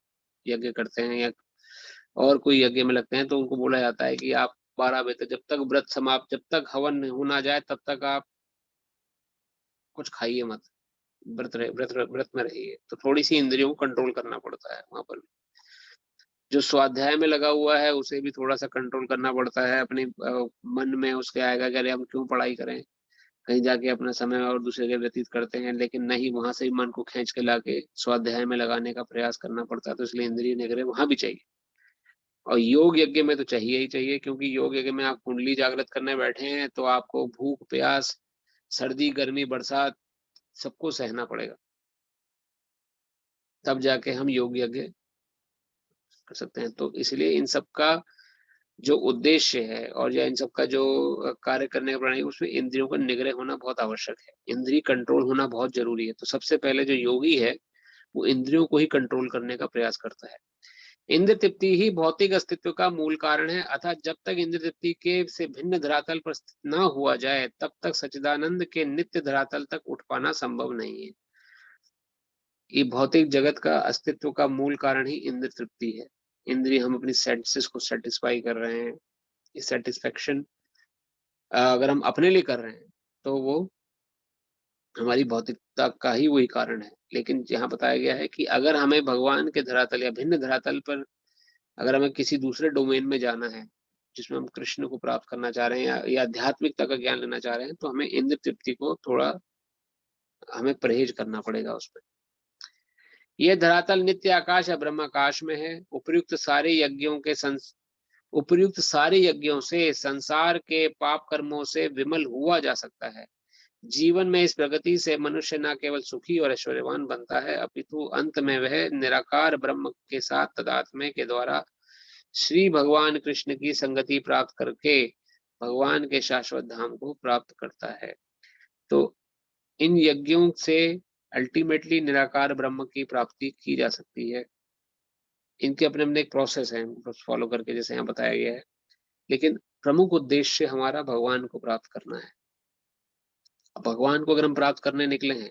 यज्ञ करते हैं या और कोई यज्ञ में लगते हैं, तो उनको बोला जाता है कि आप 12 बजे तक, जब तक व्रत समाप्त, जब तक हवन हो ना जाए तब तक आप कुछ खाइए मत, व्रत में रहिए। तो थोड़ी सी इंद्रियों को कंट्रोल करना पड़ता है वहां पर। जो स्वाध्याय में लगा हुआ है उसे भी थोड़ा सा कंट्रोल करना पड़ता है। अपने मन में उसके आएगा कि अरे हम क्यों पढ़ाई करें, कहीं जाके अपना समय और दूसरे के व्यतीत करते हैं, लेकिन नहीं, वहां से ही मन को खींच के लाके स्वाध्याय में लगाने का प्रयास करना पड़ता है। तो इसलिए इंद्रिय निग्रह वहां भी चाहिए। और योग यज्ञ में तो चाहिए ही चाहिए, क्योंकि योग यज्ञ में आप कुंडली जागृत करने बैठे हैं तो आपको भूख प्यास, सर्दी गर्मी बरसात सबको सहना पड़ेगा, तब जाके हम योग यज्ञ कर सकते हैं। तो इसलिए इन सब का जो उद्देश्य है और या इन सब का जो कार्य करने का प्रणाली, उसमें इंद्रियों का निग्रह होना बहुत आवश्यक है। इंद्रिय कंट्रोल होना बहुत जरूरी है। तो सबसे पहले जो योगी है वो इंद्रियों को ही कंट्रोल करने का प्रयास करता है। इंद्र तृप्ति ही भौतिक अस्तित्व का मूल कारण है, अर्थात जब तक इंद्र तृप्ति के से भिन्न धरातल पर स्थित न हुआ जाए तब तक सच्चिदानंद के नित्य धरातल तक उठ पाना संभव नहीं है। ये भौतिक जगत का अस्तित्व का मूल कारण ही इंद्र तृप्ति है। इंद्रिय, हम अपनी सेंसेस को सेटिस्फाई कर रहे हैं, ये सेटिस्फेक्शन अगर हम अपने लिए कर रहे हैं तो वो हमारी भौतिकता का ही वही कारण है। लेकिन यहाँ बताया गया है कि अगर हमें भगवान के धरातल या भिन्न धरातल पर, अगर हमें किसी दूसरे डोमेन में जाना है जिसमें हम कृष्ण को प्राप्त करना चाह रहे हैं या आध्यात्मिकता का ज्ञान लेना चाह रहे हैं, तो हमें इंद्र तृप्ति को थोड़ा हमें परहेज करना पड़ेगा उसमें। यह धरातल नित्य आकाश या ब्रह्माकाश में है। उपर्युक्त सारे यज्ञों से संसार के पाप कर्मों से विमल हुआ जा सकता है। जीवन में इस प्रगति से मनुष्य न केवल सुखी और ऐश्वर्यवान बनता है, अपितु अंत में वह निराकार ब्रह्म के साथ तदात्म्य के द्वारा श्री भगवान कृष्ण की संगति प्राप्त करके भगवान के शाश्वत धाम को प्राप्त करता है। तो इन यज्ञों से अल्टीमेटली निराकार ब्रह्म की प्राप्ति की जा सकती है। इनके अपने अपने एक प्रोसेस है, फॉलो करके, जैसे यहाँ बताया गया है। लेकिन प्रमुख उद्देश्य हमारा भगवान को प्राप्त करना है। अब भगवान को अगर हम प्राप्त करने निकले हैं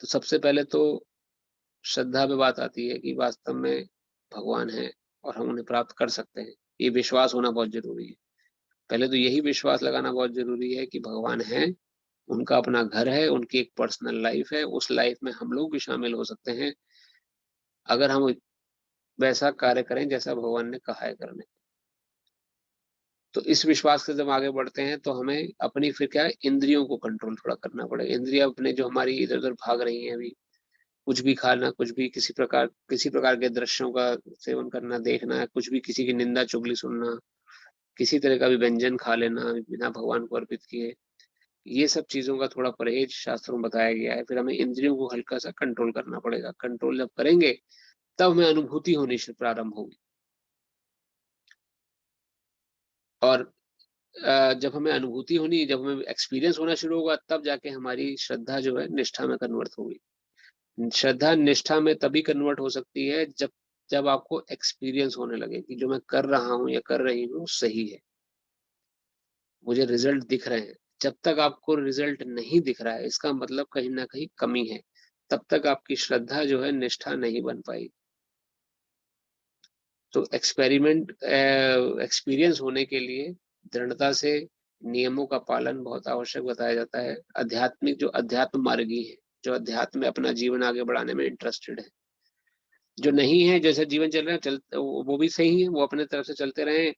तो सबसे पहले तो श्रद्धा पे बात आती है कि वास्तव में भगवान है और हम उन्हें प्राप्त कर सकते हैं। ये विश्वास होना बहुत जरूरी है। पहले तो यही विश्वास लगाना बहुत जरूरी है कि भगवान है, उनका अपना घर है, उनकी एक पर्सनल लाइफ है, उस लाइफ में हम लोग भी शामिल हो सकते हैं अगर हम वैसा कार्य करें जैसा भगवान ने कहा है करने। तो इस विश्वास से जब आगे बढ़ते हैं तो हमें अपनी फिर क्या है, इंद्रियों को कंट्रोल थोड़ा करना पड़ेगा। इंद्रियां अपने जो हमारी इधर उधर भाग रही हैं अभी, कुछ भी खाना, कुछ भी किसी प्रकार के दृश्यों का सेवन करना, देखना, कुछ भी किसी की निंदा चुगली सुनना, किसी तरह का भी व्यंजन खा लेना बिना भगवान को अर्पित किए, ये सब चीजों का थोड़ा परहेज शास्त्रों में बताया गया है। फिर हमें इंद्रियों को हल्का सा कंट्रोल करना पड़ेगा। कंट्रोल जब करेंगे तब हमें अनुभूति होनी प्रारंभ होगी। और जब हमें अनुभूति होनी, जब हमें एक्सपीरियंस होना शुरू होगा, तब जाके हमारी श्रद्धा जो है निष्ठा में कन्वर्ट होगी। श्रद्धा निष्ठा में तभी कन्वर्ट हो सकती है जब जब आपको एक्सपीरियंस होने लगे कि जो मैं कर रहा हूं या कर रही हूँ सही है, मुझे रिजल्ट दिख रहे हैं। जब तक आपको रिजल्ट नहीं दिख रहा है, इसका मतलब कहीं ना कहीं कमी है। तब तक आपकी श्रद्धा जो है निष्ठा नहीं बन पाई। तो एक्सपीरियंस होने के लिए दृढ़ता से नियमों का पालन बहुत आवश्यक बताया जाता है। आध्यात्मिक जो अध्यात्म मार्गी है, जो अध्यात्म में अपना जीवन आगे बढ़ाने में इंटरेस्टेड है, जो नहीं है जैसे जीवन चल रहा है वो भी सही है, वो अपने तरफ से चलते रहे।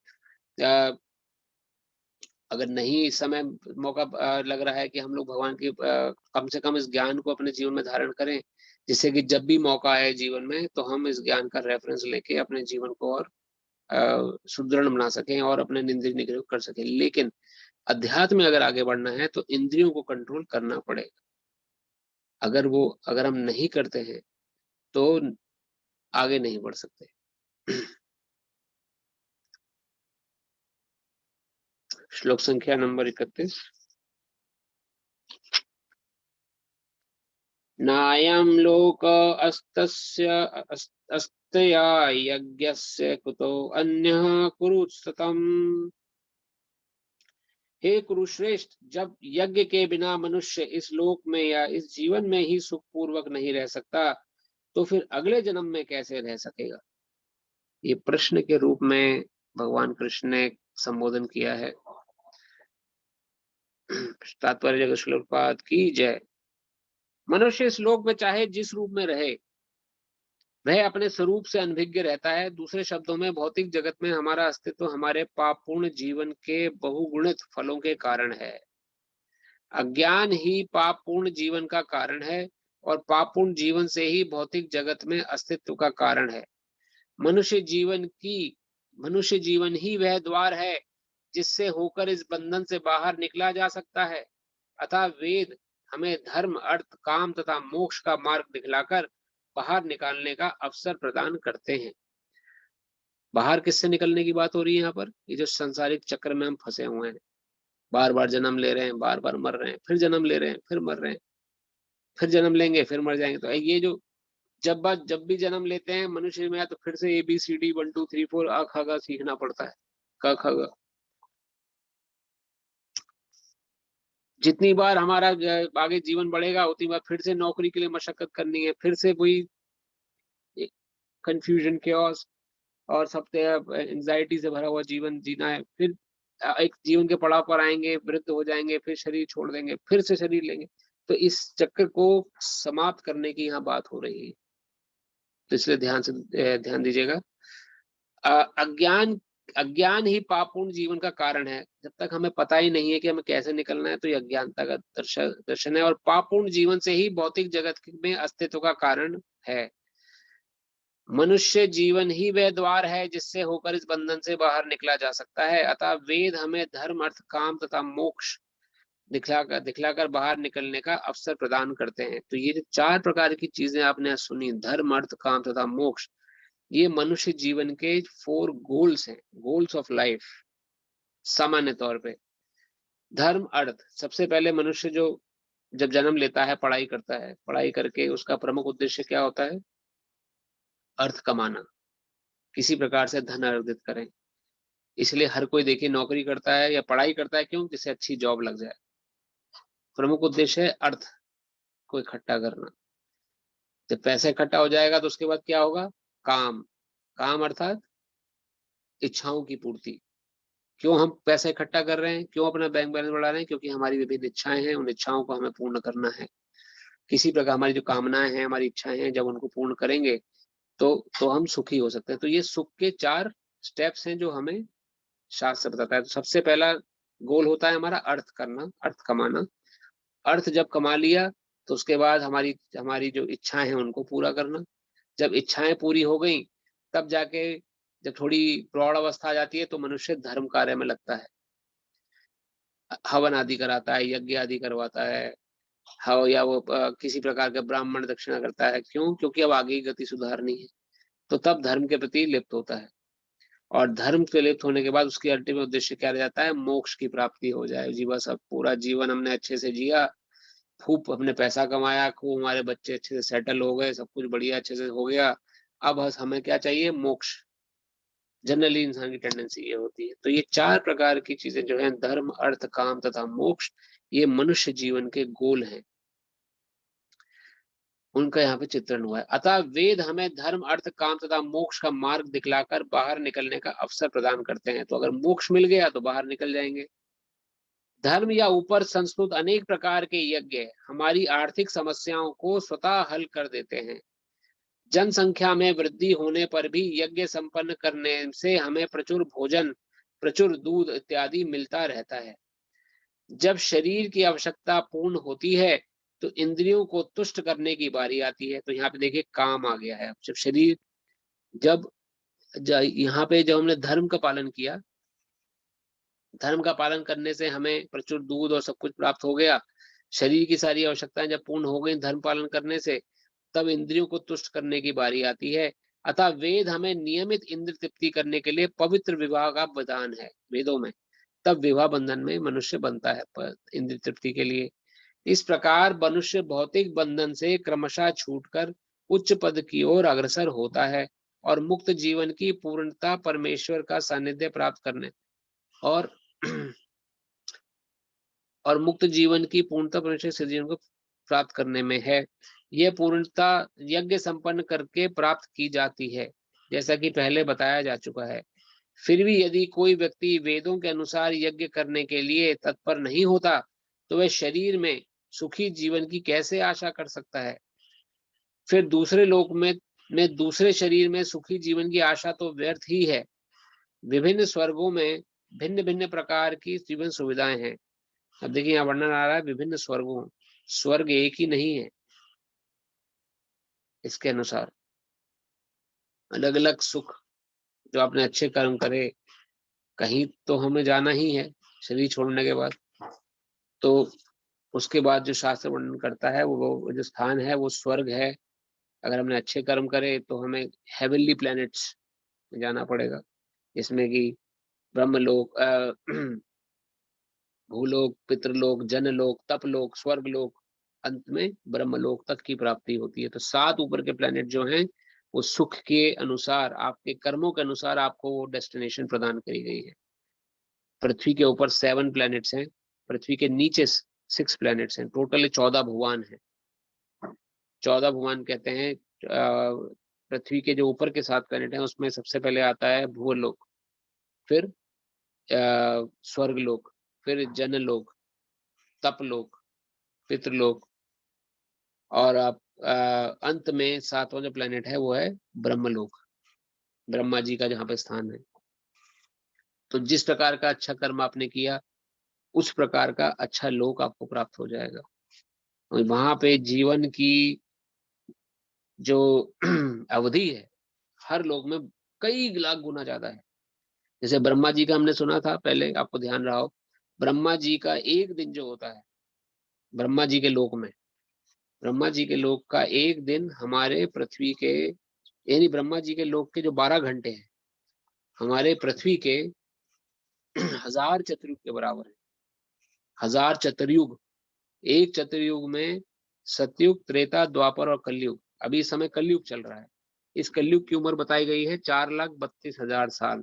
अगर नहीं इस समय मौका लग रहा है कि हम लोग भगवान की कम से कम इस ज्ञान को अपने जीवन में धारण करें, जिससे कि जब भी मौका आए जीवन में तो हम इस ज्ञान का रेफरेंस लेके अपने जीवन को और सुदृढ़ बना सकें और अपने इंद्रिय निग्रह कर सकें। लेकिन अध्यात्म में अगर आगे बढ़ना है तो इंद्रियों को कंट्रोल करना पड़ेगा। अगर हम नहीं करते हैं तो आगे नहीं बढ़ सकते। श्लोक संख्या नंबर 31। नायं लोक अस्तया यज्ञस्य कुतो अन्यः कुरुस्ततम्। हे कुरुश्रेष्ठ, जब यज्ञ के बिना मनुष्य इस लोक में या इस जीवन में ही सुख पूर्वक नहीं रह सकता, तो फिर अगले जन्म में कैसे रह सकेगा? ये प्रश्न के रूप में भगवान कृष्ण ने संबोधन किया है। तात्पर्य श्लोकपाद की जय। मनुष्य इस लोक में चाहे जिस रूप में रहे, वह अपने स्वरूप से अनभिज्ञ रहता है। दूसरे शब्दों में भौतिक जगत में हमारा अस्तित्व हमारे पापपूर्ण जीवन के बहुगुणित फलों के कारण है। अज्ञान ही पापपूर्ण जीवन का कारण है और पापपूर्ण जीवन से ही भौतिक जगत में अस्तित्व का कारण है। मनुष्य जीवन ही वह द्वार है जिससे होकर इस बंधन से बाहर निकला जा सकता है। अतः वेद हमें धर्म, अर्थ, काम तथा मोक्ष का मार्ग दिखलाकर बाहर निकालने का अवसर प्रदान करते हैं। बाहर किससे निकलने की बात हो रही है यहाँ पर? ये जो सांसारिक चक्र में हम फंसे हुए हैं, बार बार जन्म ले रहे हैं, बार बार मर रहे हैं, फिर जन्म ले रहे हैं, फिर मर रहे हैं, फिर जन्म लेंगे, फिर मर जाएंगे। तो ये जो जब भी जन्म लेते हैं मनुष्य में, तो फिर से ABCD 1 2 3 4 आ खा गा सीखना पड़ता है। क ख ग। जितनी बार हमारा आगे जीवन बढ़ेगा उतनी बार फिर से नौकरी के लिए मशक्कत करनी है, फिर से वही कंफ्यूजन, chaos और सबसे एंजाइटी से भरा हुआ जीवन जीना है। फिर एक जीवन के पड़ाव पर आएंगे, वृद्ध हो जाएंगे, फिर शरीर छोड़ देंगे, फिर से शरीर लेंगे। तो इस चक्कर को समाप्त करने की यहाँ बात हो रही है। तो इसलिए ध्यान दीजिएगा। अज्ञान ही पापपूर्ण जीवन का कारण है। जब तक हमें पता ही नहीं है कि हमें कैसे निकलना है, तो ये अज्ञानता का दर्शन है। और पापपूर्ण जीवन से ही भौतिक जगत में अस्तित्व का कारण है। मनुष्य जीवन ही वह द्वार है जिससे होकर इस बंधन से बाहर निकला जा सकता है। अतः वेद हमें धर्म, अर्थ, काम तथा मोक्ष दिखलाकर बाहर निकलने का अवसर प्रदान करते हैं। तो ये जो 4 प्रकार की चीजें आपने सुनी, धर्म, अर्थ, काम तथा मोक्ष, ये मनुष्य जीवन के 4 गोल्स हैं, गोल्स ऑफ लाइफ। सामान्य तौर पे धर्म, अर्थ, सबसे पहले मनुष्य जो जब जन्म लेता है पढ़ाई करता है, पढ़ाई करके उसका प्रमुख उद्देश्य क्या होता है? अर्थ कमाना, किसी प्रकार से धन अर्जित करें। इसलिए हर कोई देखिए नौकरी करता है या पढ़ाई करता है, क्यों? जिससे अच्छी जॉब लग जाए। प्रमुख उद्देश्य है अर्थ को इकट्ठा करना। जब पैसा इकट्ठा हो जाएगा तो उसके बाद क्या होगा? काम। काम अर्थात इच्छाओं की पूर्ति। क्यों हम पैसा इकट्ठा कर रहे हैं? क्यों अपना बैंक बैलेंस बढ़ा रहे हैं? क्योंकि हमारी विभिन्न इच्छाएं हैं, उन इच्छाओं को हमें पूर्ण करना है। किसी प्रकार हमारी जो कामनाएं हैं, हमारी इच्छाएं हैं, जब उनको पूर्ण करेंगे तो हम सुखी हो सकते हैं। तो ये सुख के 4 स्टेप्स हैं जो हमें शास्त्र बताता है। तो सबसे पहला गोल होता है हमारा अर्थ करना, अर्थ कमाना। अर्थ जब कमा लिया तो उसके बाद हमारी जो इच्छाएं हैं उनको पूरा करना। जब इच्छाएं पूरी हो गई तब जाके जब थोड़ी प्रौढ़ अवस्था आ जाती है तो मनुष्य धर्म कार्य में लगता है। हवन आदि कराता है, यज्ञ आदि करवाता है, या वो किसी प्रकार का ब्राह्मण दक्षिणा करता है। क्यों? क्योंकि अब आगे की गति सुधारनी है। तो तब धर्म के प्रति लिप्त होता है। और धर्म के लिप्त होने के बाद उसकी अल्टीमेट उद्देश्य क्या रह जाता है? मोक्ष की प्राप्ति हो जाए। जी बस अब पूरा जीवन हमने अच्छे से जिया, खूब हमने पैसा कमाया, खूब हमारे बच्चे अच्छे से सेटल हो गए, सब कुछ बढ़िया अच्छे से हो गया। अब बस हमें क्या चाहिए? मोक्ष। जनरली इंसान की टेंडेंसी ये होती है। तो ये 4 प्रकार की चीजें जो हैं, धर्म, अर्थ, काम तथा मोक्ष, ये मनुष्य जीवन के गोल हैं। उनका यहाँ पे चित्रण हुआ है। अतः वेद हमें धर्म, अर्थ, काम तथा मोक्ष का मार्ग दिखलाकर बाहर निकलने का अवसर प्रदान करते हैं। तो अगर मोक्ष मिल गया तो बाहर निकल जाएंगे। धर्म या ऊपर संस्कृत अनेक प्रकार के यज्ञ हमारी आर्थिक समस्याओं को स्वतः हल कर देते हैं। जनसंख्या में वृद्धि होने पर भी यज्ञ संपन्न करने से हमें प्रचुर भोजन, प्रचुर दूध इत्यादि मिलता रहता है। जब शरीर की आवश्यकता पूर्ण होती है तो इंद्रियों को तुष्ट करने की बारी आती है। तो यहाँ पे देखिए काम आ गया है। जब शरीर, जब यहाँ पे जब हमने धर्म का पालन किया, धर्म का पालन करने से हमें प्रचुर दूध और सब कुछ प्राप्त हो गया, शरीर की सारी आवश्यकताएं जब पूर्ण हो गई धर्म पालन करने से, तब इंद्रियों को तुष्ट करने की बारी आती है। अतः वेद हमें नियमित इंद्र तृप्ति करने के लिए पवित्र विवाह का विधान है वेदों में। तब विवाह बंधन में मनुष्य बनता है इंद्र तृप्ति के लिए। इस प्रकार मनुष्य भौतिक बंधन से क्रमशः छूटकर उच्च पद की ओर अग्रसर होता है और मुक्त जीवन की पूर्णता परमेश्वर का सानिध्य प्राप्त करने और और मुक्त जीवन की पूर्णता परमेश्वर से जीवन को प्राप्त करने में है। यह पूर्णता यज्ञ संपन्न करके प्राप्त की जाती है, जैसा कि पहले बताया जा चुका है। फिर भी यदि कोई व्यक्ति वेदों के अनुसार यज्ञ करने के लिए तत्पर नहीं होता तो वह शरीर में सुखी जीवन की कैसे आशा कर सकता है। फिर दूसरे लोक में दूसरे शरीर में सुखी जीवन की आशा तो व्यर्थ ही है। विभिन्न स्वर्गों में भिन्न भिन्न प्रकार की जीवन सुविधाएं हैं। अब देखिए यहाँ वर्णन आ रहा है विभिन्न स्वर्गों, स्वर्ग एक ही नहीं है। इसके अनुसार अलग अलग सुख, जो आपने अच्छे कर्म करे, कहीं तो हमें जाना ही है शरीर छोड़ने के बाद। तो उसके बाद जो शास्त्र वर्णन करता है वो जो स्थान है वो स्वर्ग है। अगर हमने अच्छे कर्म करे तो हमें हेवनली प्लैनेट्स में जाना पड़ेगा, जिसमें कि ब्रह्मलोक, भूलोक, पितृलोक, जनलोक, तपलोक, स्वर्गलोक, अंत में ब्रह्मलोक तक की प्राप्ति होती है। तो 7 ऊपर के प्लैनेट जो हैं वो सुख के अनुसार, आपके कर्मों के अनुसार आपको वो डेस्टिनेशन प्रदान करी गई है। पृथ्वी के ऊपर 7 प्लैनेट्स हैं, पृथ्वी के नीचे 6 प्लैनेट्स हैं, टोटल 14 भुवन है। 14 भुवन कहते हैं। पृथ्वी के जो ऊपर के 7 प्लैनेट हैं उसमें सबसे पहले आता है भूलोक, फिर स्वर्गलोक, फिर जनलोक, तपलोक, पितृलोक, और आप अंत में 7वां जो प्लेनेट है वो है ब्रह्मलोक, ब्रह्मा जी का जहाँ पे स्थान है। तो जिस प्रकार का अच्छा कर्म आपने किया उस प्रकार का अच्छा लोक आपको प्राप्त हो जाएगा। और वहां पे जीवन की जो अवधि है हर लोक में कई लाख गुना ज्यादा है। जैसे ब्रह्मा जी का हमने सुना था पहले, आपको ध्यान रहा हो, ब्रह्मा जी का एक दिन जो होता है ब्रह्मा जी के लोक में, ब्रह्मा जी के लोक का एक दिन हमारे पृथ्वी के, यानी ब्रह्मा जी के लोक के जो 12 घंटे हैं हमारे पृथ्वी के 1000 चतुर्युग के बराबर है। 1000 चतुर्युग, एक चतुर्युग में सतयुग, त्रेता, द्वापर और कलयुग। अभी इस समय कलयुग चल रहा है। इस कलयुग की उम्र बताई गई है 4,32,000 साल,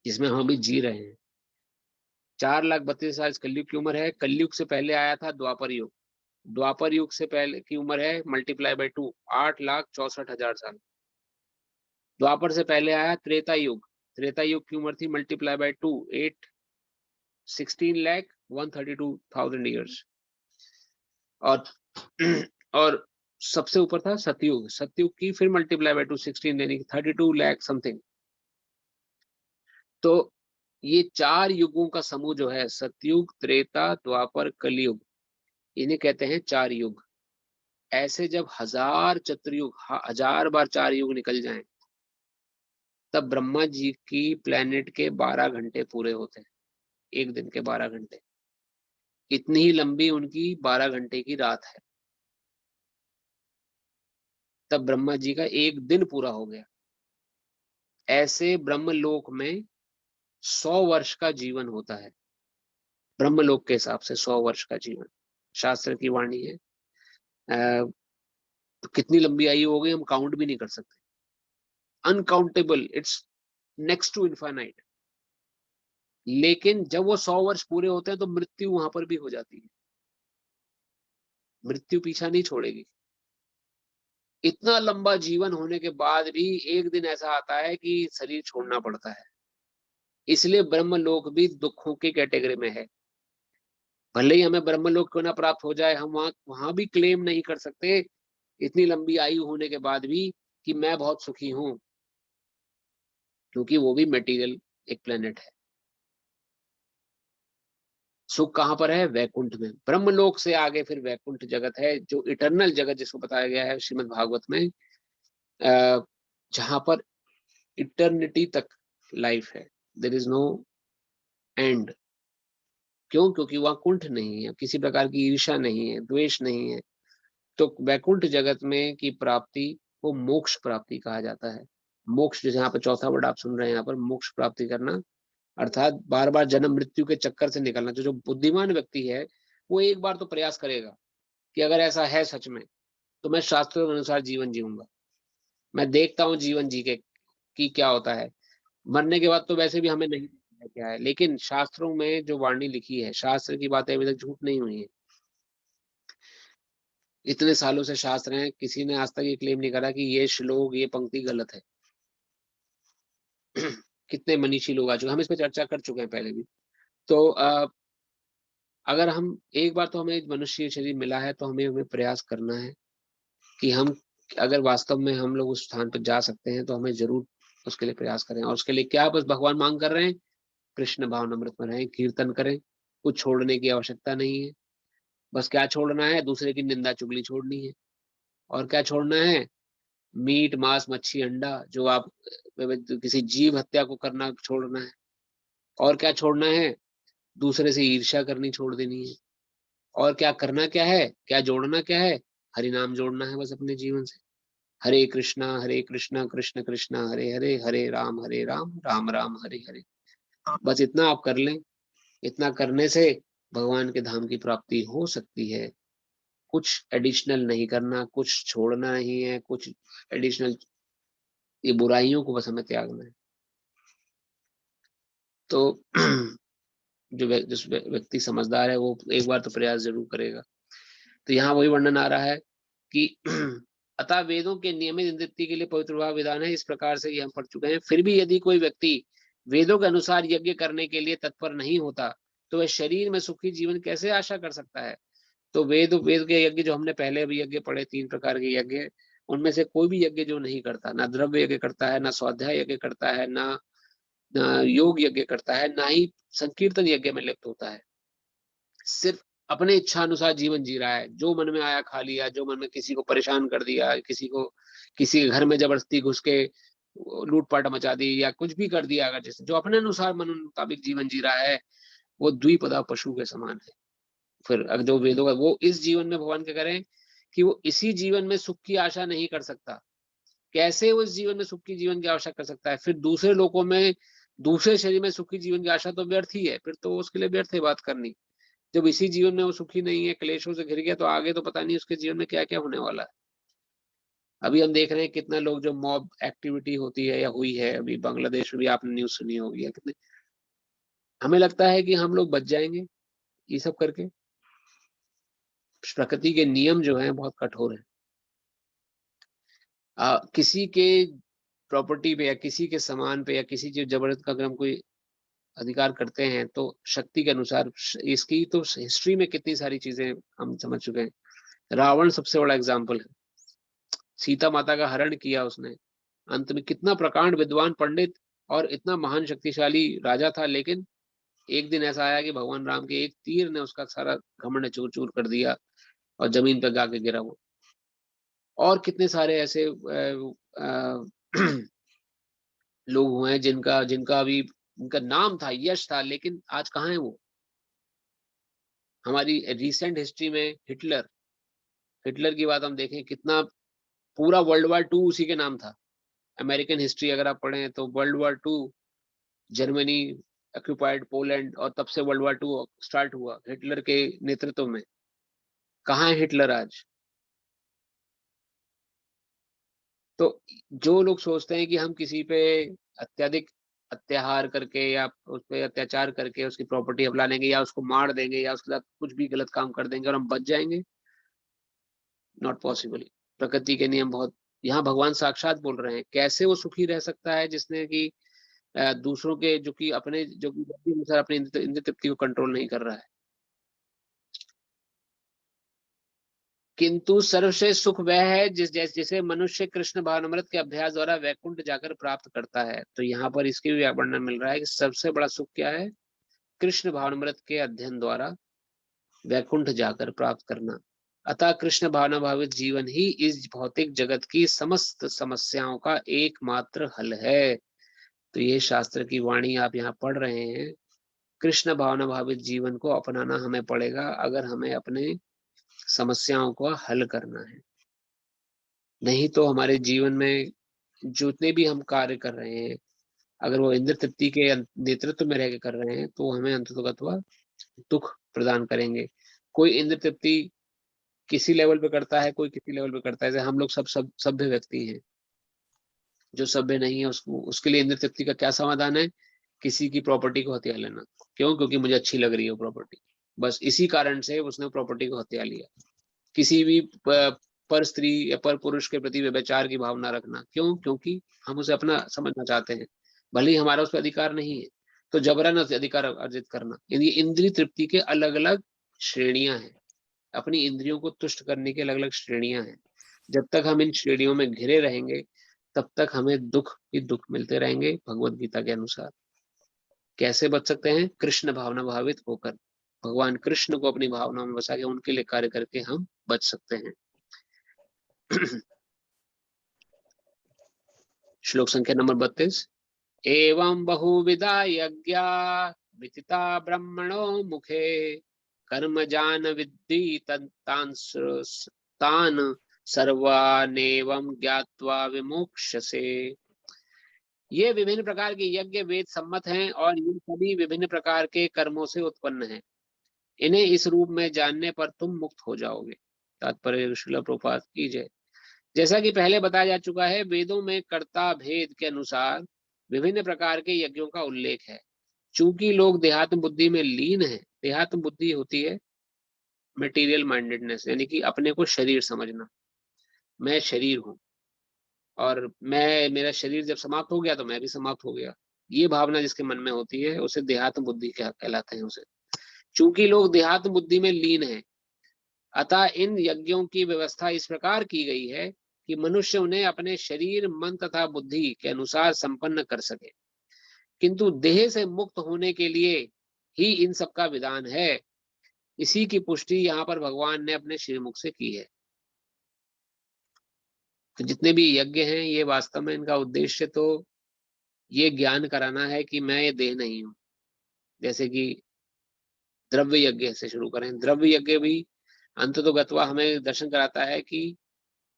जिसमें हम अभी जी रहे हैं। 4,32,000 इस कलयुग की उम्र है। कलयुग से पहले आया था द्वापर युग, द्वापर युग से पहले की उम्र है मल्टीप्लाई बाय 2, 8,64,000 साल। द्वापर से पहले आया त्रेता युग, त्रेता युग की उम्र थी मल्टीप्लाई बाय 2, 16,132,000 ईयर्स। और और सबसे ऊपर था सतयुग, सतयुग की फिर मल्टीप्लाई बाय 2, 16 यानी 32 लाख समथिंग। तो ये 4 युगों का समूह जो है सतयुग, त्रेता, द्वापर, कलयुग, इन्हें कहते हैं 4 युग। ऐसे जब 1000 चतुर्युग, 1000 बार 4 युग निकल जाएं तब ब्रह्मा जी की प्लेनेट के 12 घंटे पूरे होते हैं, एक दिन के 12 घंटे। इतनी ही लंबी उनकी 12 घंटे की रात है। तब ब्रह्मा जी का एक दिन पूरा हो गया। ऐसे ब्रह्मलोक में 100 वर्ष का जीवन होता है। ब्रह्मलोक के हिसाब से 100 वर्ष का जीवन शास्त्र की वाणी है। तो कितनी लंबी आयु हो गई हम काउंट भी नहीं कर सकते, uncountable, it's next to infinite. लेकिन जब वो 100 वर्ष पूरे होते हैं तो मृत्यु वहां पर भी हो जाती है। मृत्यु पीछा नहीं छोड़ेगी। इतना लंबा जीवन होने के बाद भी एक दिन ऐसा आता है कि शरीर छोड़ना पड़ता है। इसलिए ब्रह्मलोक भी दुखों की कैटेगरी में है। भले ही हमें ब्रह्मलोक क्यों ना प्राप्त हो जाए, हम वहां भी क्लेम नहीं कर सकते इतनी लंबी आयु होने के बाद भी कि मैं बहुत सुखी हूं, क्योंकि वो भी मटेरियल एक प्लेनेट है। सुख कहां पर है? वैकुंठ में। ब्रह्मलोक से आगे फिर वैकुंठ जगत है, जो इटर्नल जगत जिसको बताया गया है श्रीमद् भागवत में, जहां पर इटर्निटी तक लाइफ है, देयर इज नो एंड। क्यों? क्योंकि वहां कुंठ नहीं है, किसी प्रकार की ईर्ष्या नहीं है, द्वेष नहीं है। तो वैकुंठ जगत में की प्राप्ति को मोक्ष प्राप्ति कहा जाता है। मोक्ष, जैसे यहाँ पर चौथा वर्ड आप सुन रहे हैं, यहाँ पर मोक्ष प्राप्ति करना अर्थात बार बार जन्म मृत्यु के चक्कर से निकलना। जो बुद्धिमान व्यक्ति है वो एक बार तो प्रयास करेगा कि अगर ऐसा है सच में, तो मैं शास्त्रों के अनुसार जीवन जीऊंगा, मैं देखता हूँ जीवन जी के कि क्या होता है। मरने के बाद तो वैसे भी हमें नहीं पता है क्या है, लेकिन शास्त्रों में जो वाणी लिखी है, शास्त्र की बातें अभी तक झूठ नहीं हुई है। इतने सालों से शास्त्र हैं, किसी ने आज तक ये क्लेम नहीं करा कि ये श्लोक, ये पंक्ति गलत है। कितने मनीषी लोग आ चुके, हम इस पे चर्चा कर चुके हैं पहले भी। तो अगर हम एक बार, तो हमें मनुष्य शरीर मिला है, तो हमें प्रयास करना है कि हम, अगर वास्तव में हम लोग उस स्थान पर जा सकते हैं, तो हमें जरूर उसके लिए प्रयास करें। और उसके लिए क्या बस भगवान मांग कर रहे हैं? कृष्ण भावनामृत में रहें, कीर्तन करें, कुछ छोड़ने की आवश्यकता नहीं है। बस क्या छोड़ना है? दूसरे की निंदा चुगली छोड़नी है। और क्या छोड़ना है? मीट मांस मच्छी अंडा, जो आप किसी जीव हत्या को करना छोड़ना है। और क्या छोड़ना है? दूसरे से ईर्ष्या करनी छोड़ देनी है। और क्या करना क्या है? क्या जोड़ना क्या है? हरि नाम जोड़ना है बस अपने जीवन से। हरे कृष्णा कृष्ण कृष्णा हरे हरे, हरे राम राम राम हरे हरे। बस इतना आप कर लें। इतना करने से भगवान के धाम की प्राप्ति हो सकती है। कुछ एडिशनल नहीं करना, कुछ छोड़ना नहीं है, कुछ एडिशनल, ये बुराइयों को बस हमें त्यागना है। तो जिस व्यक्ति समझदार है वो एक बार तो प्रयास जरूर करेगा। तो यहाँ वही वर्णन आ रहा है कि अतः वेदों के नियमित निवृत्ति के लिए पवित्र विवाह विधान है। इस प्रकार से ये हम पढ़ चुके हैं। फिर भी यदि कोई व्यक्ति वेदों के अनुसार यज्ञ करने के लिए तत्पर नहीं होता, तो वह शरीर में सुखी जीवन कैसे आशा कर सकता है? तो वेद वेद के यज्ञ जो हमने पहले भी यज्ञ पढ़े, 3 प्रकार के यज्ञ, उनमें से कोई भी यज्ञ जो नहीं करता, ना द्रव्य यज्ञ करता है, ना स्वाध्याय यज्ञ करता है, ना योग यज्ञ करता है, ना ही संकीर्तन यज्ञ में लिप्त होता है, सिर्फ अपने इच्छा अनुसार जीवन जी रहा है, जो मन में आया खा लिया, जो मन में किसी को परेशान कर दिया, किसी को किसी के घर में जबरदस्ती घुस के लूटपाट मचा दी या कुछ भी कर दिया, अगर जैसे जो अपने अनुसार मन मुताबिक जीवन जी रहा है, वो द्विपदा पशु के समान है। फिर अगर जो वेदों का, वो इस जीवन में भगवान क्या करें कि वो इसी जीवन में सुख की आशा नहीं कर सकता। कैसे वो इस जीवन में सुख की जीवन की आशा कर सकता है? फिर दूसरे लोकों में, दूसरे शरीर में सुखी जीवन की आशा तो व्यर्थ ही है, फिर तो उसके लिए व्यर्थ है बात करनी। जब इसी जीवन में वो सुखी नहीं है, क्लेशों से घिर गया, तो आगे तो पता नहीं उसके जीवन में क्या क्या होने वाला है। अभी हम देख रहे हैं कितना लोग, जो मॉब एक्टिविटी होती है या हुई है अभी बांग्लादेश में भी, आपने न्यूज सुनी होगी, या कितने, हमें लगता है कि हम लोग बच जाएंगे ये सब करके। प्रकृति के नियम जो हैं बहुत कठोर हैं। किसी के प्रॉपर्टी पे या किसी के सामान पे या किसी चीज जबरदस्त का अगर हम कोई अधिकार करते हैं, तो शक्ति के अनुसार, इसकी तो हिस्ट्री में कितनी सारी चीजें हम समझ चुके हैं। रावण सबसे बड़ा एग्जाम्पल है। सीता माता का हरण किया उसने, अंत में कितना प्रकांड विद्वान पंडित और इतना महान शक्तिशाली राजा था, लेकिन एक दिन ऐसा आया कि भगवान राम के एक तीर ने उसका सारा घमंड चूर चूर कर दिया और जमीन पर गा के गिरा वो। और कितने सारे ऐसे लोग हुए हैं जिनका जिनका अभी उनका नाम था, यश था, लेकिन आज कहाँ है वो? हमारी रिसेंट हिस्ट्री में हिटलर, हिटलर की बात हम देखें, कितना पूरा वर्ल्ड वॉर 2 उसी के नाम था। अमेरिकन हिस्ट्री अगर आप पढ़ें तो world war 2, Germany occupied Poland, और तब से वर्ल्ड वॉर 2 स्टार्ट हुआ हिटलर के नेतृत्व में। कहाँ है हिटलर आज? तो जो लोग सोचते हैं कि हम किसी पे अत्यधिक अत्याचार करके या उस पे अत्याचार करके उसकी प्रॉपर्टी अपना लेंगे या उसको मार देंगे या उसके साथ कुछ भी गलत काम कर देंगे और हम बच जाएंगे, नॉट पॉसिबल। प्रकृति के नियम बहुत, यहाँ भगवान साक्षात बोल रहे हैं कैसे वो सुखी रह सकता है जिसने कि दूसरों के जो कि अपने जो कि अनुसार अपने इंद्र तृप्ति को कंट्रोल नहीं कर रहा है। किंतु सर्वश्रेष्ठ सुख वह है जिसे मनुष्य कृष्ण भावनामृत के अभ्यास द्वारा वैकुंठ जाकर प्राप्त करता है। तो यहाँ पर इसके भी वर्णन मिल रहा है कि सबसे बड़ा सुख क्या है, कृष्ण भावनामृत के अध्ययन द्वारा वैकुंठ जाकर प्राप्त करना। अतः कृष्ण भावना भावित जीवन ही इस भौतिक जगत की समस्त समस्याओं का एकमात्र हल है। तो ये शास्त्र की वाणी आप यहाँ पढ़ रहे हैं। कृष्ण भावना भावित जीवन को अपनाना हमें पड़ेगा अगर हमें अपने समस्याओं को हल करना है। नहीं तो हमारे जीवन में जितने भी हम कार्य कर रहे हैं, अगर वो इंद्र तृप्ति के नेतृत्व में रह के कर रहे हैं तो हमें अंततः दुख प्रदान करेंगे। कोई इंद्र तृप्ति किसी लेवल पे करता है, कोई किसी लेवल पे करता है। जैसे हम लोग सब सभ्य व्यक्ति हैं, जो सभ्य नहीं है उसको, उसके लिए इंद्र तृप्ति का क्या समाधान है, किसी की प्रॉपर्टी को हथिया लेना। क्यों? क्योंकि मुझे अच्छी लग रही है वो प्रॉपर्टी, बस इसी कारण से उसने प्रॉपर्टी को हथिया लिया। किसी भी पर स्त्री या पर पुरुष के प्रति व्यभिचार की भावना रखना, क्यों? क्योंकि हम उसे अपना समझना चाहते हैं, भले ही हमारा उस पर अधिकार नहीं है। तो जबरन अधिकार अर्जित करना, ये इंद्रिय तृप्ति के अलग अलग श्रेणियां हैं। अपनी इंद्रियों को तुष्ट करने की अलग अलग श्रेणियां हैं। जब तक हम इन श्रेणियों में घिरे रहेंगे तब तक हमें दुख ही दुख मिलते रहेंगे। भगवत गीता के अनुसार कैसे बच सकते हैं? कृष्ण भावना भावित होकर, भगवान कृष्ण को अपनी भावनाओं में बसा के उनके लिए कार्य करके हम बच सकते हैं। श्लोक संख्या नंबर 32। एवं बहुविधा यज्ञा विदिता ब्रह्मणो मुखे कर्म जान विद्धि तान सर्वानेवं ज्ञात्वा विमुक्षसे। ये विभिन्न प्रकार के यज्ञ वेद सम्मत हैं और ये सभी विभिन्न प्रकार के कर्मों से उत्पन्न हैं। इन्हें इस रूप में जानने पर तुम मुक्त हो जाओगे। तात्पर्य श्रील प्रभुपाद की जय। जैसा कि पहले बताया जा चुका है, वेदों में कर्ता भेद के अनुसार विभिन्न प्रकार के यज्ञों का उल्लेख है। चूंकि लोग देहात्म बुद्धि में लीन हैं, देहात्म बुद्धि होती है मटेरियल माइंडेडनेस, यानी कि अपने को शरीर समझना, मैं शरीर हूं और मेरा शरीर जब समाप्त हो गया तो मैं भी समाप्त हो गया। ये भावना जिसके मन में होती है उसे देहात्म बुद्धि कहलाते हैं उसे। चूंकि लोग देहात्म बुद्धि में लीन हैं, अतः इन यज्ञों की व्यवस्था इस प्रकार की गई है कि मनुष्य उन्हें अपने शरीर मन तथा बुद्धि के अनुसार संपन्न कर सके। किंतु देह से मुक्त होने के लिए ही इन सब का विधान है। इसी की पुष्टि यहाँ पर भगवान ने अपने श्रीमुख से की है। तो जितने भी यज्ञ हैं ये वास्तव में इनका उद्देश्य तो ये ज्ञान कराना है कि मैं ये देह नहीं हूं। जैसे कि द्रव्य यज्ञ से शुरू करें, द्रव्य यज्ञ भी अंततोगत्वा हमें दर्शन कराता है कि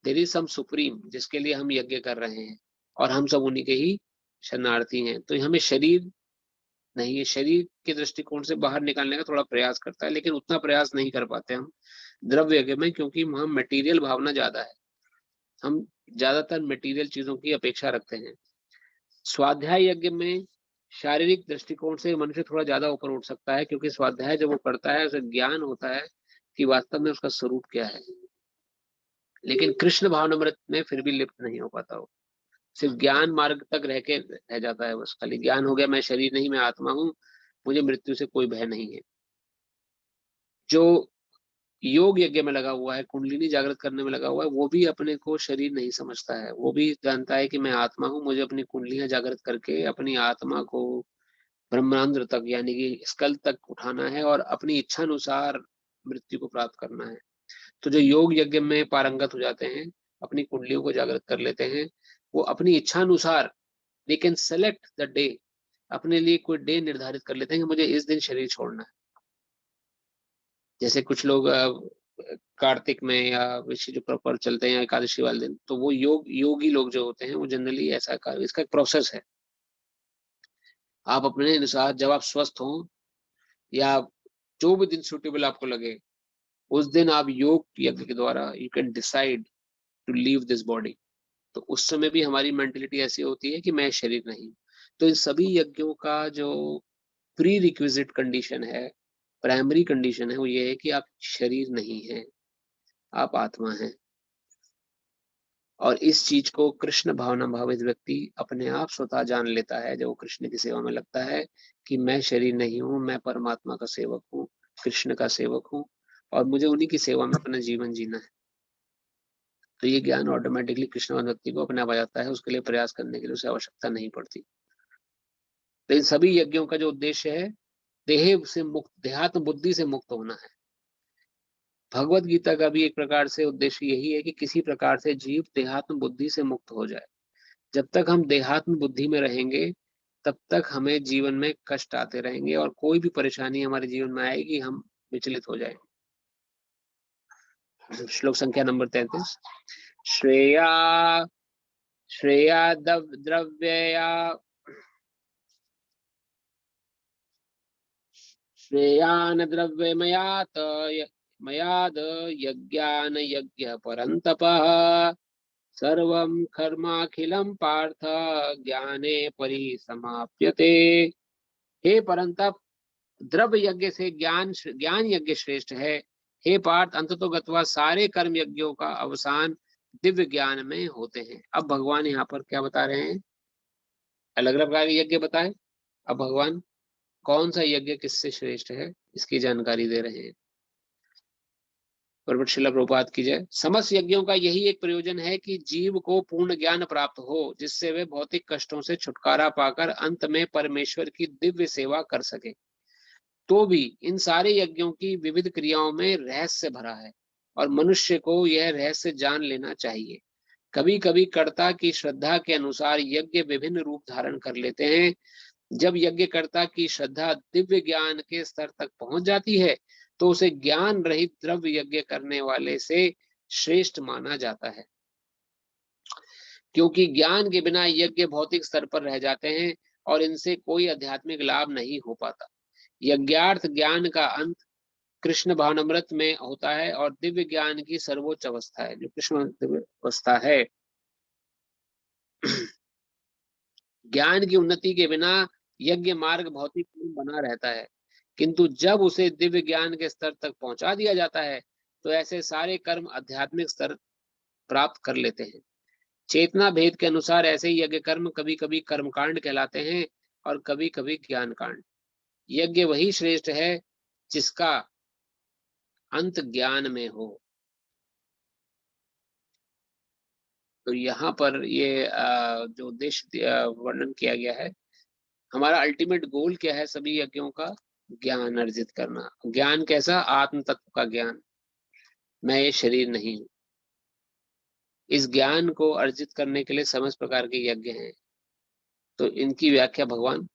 देयर इज सम सुप्रीम जिसके लिए हम यज्ञ कर रहे हैं और हम सब उन्हीं के ही शरणार्थी हैं। तो हमें शरीर नहीं है, शरीर के दृष्टिकोण से बाहर निकालने का थोड़ा प्रयास करता है, लेकिन उतना प्रयास नहीं कर पाते हम द्रव्य यज्ञ में, क्योंकि वहां मटेरियल भावना ज्यादा है। हम ज्यादातर मटेरियल चीजों की अपेक्षा रखते हैं। स्वाध्याय यज्ञ में शारीरिक दृष्टिकोण से मनुष्य थोड़ा ज्यादा ऊपर उठ सकता है, क्योंकि स्वाध्याय जब वो करता है उसे ज्ञान होता है कि वास्तव में उसका स्वरूप क्या है। लेकिन कृष्ण भावनामृत में फिर भी लिप्त नहीं हो पाता, वो सिर्फ ज्ञान मार्ग तक रह जाता है। बस खाली ज्ञान हो गया, मैं शरीर नहीं मैं आत्मा हूं, मुझे मृत्यु से कोई भय नहीं है। जो योग यज्ञ में लगा हुआ है, कुंडलिनी जागृत करने में लगा हुआ है, वो भी अपने को शरीर नहीं समझता है। वो भी जानता है कि मैं आत्मा हूं, मुझे अपनी कुंडलियां जागृत करके अपनी आत्मा को ब्रह्मांड तक यानी कि स्कल तक उठाना है और अपनी इच्छा अनुसार मृत्यु को प्राप्त करना है। तो जो योग यज्ञ में पारंगत हो जाते हैं, अपनी कुंडलियों को जागृत कर लेते हैं, वो अपनी इच्छा अनुसार they can select the day, अपने लिए कोई डे निर्धारित कर लेते हैं कि मुझे इस दिन शरीर छोड़ना है। जैसे कुछ लोग कार्तिक में या विशेष जो प्रॉपर चलते हैं एकादशी वाले दिन, तो वो योगी लोग जो होते हैं वो जनरली ऐसा इसका एक प्रोसेस है। आप अपने अनुसार जब आप स्वस्थ हो या जो भी दिन सुटेबल आपको लगे, उस दिन आप योग यज्ञ के द्वारा you can decide to leave this body. तो उस समय भी हमारी मेंटेलिटी ऐसी होती है कि मैं शरीर नहीं। तो इन सभी यज्ञों का जो प्री रिक्विजिट कंडीशन है, प्राइमरी कंडीशन है, वो ये है कि आप शरीर नहीं है, आप आत्मा हैं। और इस चीज को कृष्ण भावना भावित व्यक्ति अपने आप स्वतः जान लेता है जब वो कृष्ण की सेवा में लगता है कि मैं शरीर नहीं हूँ, मैं परमात्मा का सेवक हूँ, कृष्ण का सेवक हूँ, और मुझे उन्हीं की सेवा में अपना जीवन जीना है। तो ये ज्ञान ऑटोमेटिकली कृष्ण व्यक्ति को अपने आप आ जाता है, उसके लिए प्रयास करने के लिए उसे आवश्यकता नहीं पड़ती। तो इन सभी यज्ञों का जो उद्देश्य है, देह से मुक्त, देहात्म बुद्धि से मुक्त होना है। भगवत गीता का भी एक प्रकार से उद्देश्य यही है कि किसी प्रकार से जीव देहात्म बुद्धि से मुक्त हो जाए। जब तक हम देहात्म बुद्धि में रहेंगे तब तक हमें जीवन में कष्ट आते रहेंगे और कोई भी परेशानी हमारे जीवन में आएगी हम विचलित हो जाएंगे। श्लोक संख्या नंबर 33। श्रेया श्रेया द्रव्यया श्रेयान द्रव्यमयात मयाद यज्ञान यज्ञ परन्तपः सर्वं कर्माखिलं पार्थ ज्ञाने परिसमाप्यते। हे परंतप, द्रव्य यज्ञ से ज्ञान यज्ञ श्रेष्ठ है। हे पार्थ, अंततोगत्वा सारे कर्म यज्ञों का अवसान दिव्य ज्ञान में होते हैं। अब भगवान यहाँ पर क्या बता रहे हैं, अलग अलग प्रकार के यज्ञ बताए। अब भगवान कौन सा यज्ञ किससे श्रेष्ठ है इसकी जानकारी दे रहे हैं। श्रील प्रभुपाद की जय। समस्त यज्ञों का यही एक प्रयोजन है कि जीव को पूर्ण ज्ञान प्राप्त हो, जिससे वे भौतिक कष्टों से छुटकारा पाकर अंत में परमेश्वर की दिव्य सेवा कर सके। तो भी इन सारे यज्ञों की विविध क्रियाओं में रहस्य भरा है और मनुष्य को यह रहस्य जान लेना चाहिए। कभी कभी कर्ता की श्रद्धा के अनुसार यज्ञ विभिन्न रूप धारण कर लेते हैं। जब यज्ञकर्ता की श्रद्धा दिव्य ज्ञान के स्तर तक पहुंच जाती है तो उसे ज्ञान रहित द्रव्य यज्ञ करने वाले से श्रेष्ठ माना जाता है, क्योंकि ज्ञान के बिना यज्ञ भौतिक स्तर पर रह जाते हैं और इनसे कोई आध्यात्मिक लाभ नहीं हो पाता। यज्ञार्थ ज्ञान का अंत कृष्ण भावनामृत में होता है और दिव्य ज्ञान की सर्वोच्च अवस्था है, जो कृष्ण दिव्य अवस्था है। ज्ञान की उन्नति के बिना यज्ञ मार्ग भौतिक बना रहता है, किंतु जब उसे दिव्य ज्ञान के स्तर तक पहुंचा दिया जाता है तो ऐसे सारे कर्म आध्यात्मिक स्तर प्राप्त कर लेते हैं। चेतना भेद के अनुसार ऐसे ही यज्ञ कर्म कभी कभी कर्मकांड कहलाते हैं और कभी कभी ज्ञान कांड। यज्ञ वही श्रेष्ठ है जिसका अंत ज्ञान में हो। तो यहाँ पर ये जो उद्देश्य वर्णन किया गया है, हमारा अल्टीमेट गोल क्या है सभी यज्ञों का, ज्ञान अर्जित करना। ज्ञान कैसा, आत्म तत्व का ज्ञान, मैं ये शरीर नहीं हूं। इस ज्ञान को अर्जित करने के लिए समस्त प्रकार के यज्ञ हैं। तो इनकी व्याख्या भगवान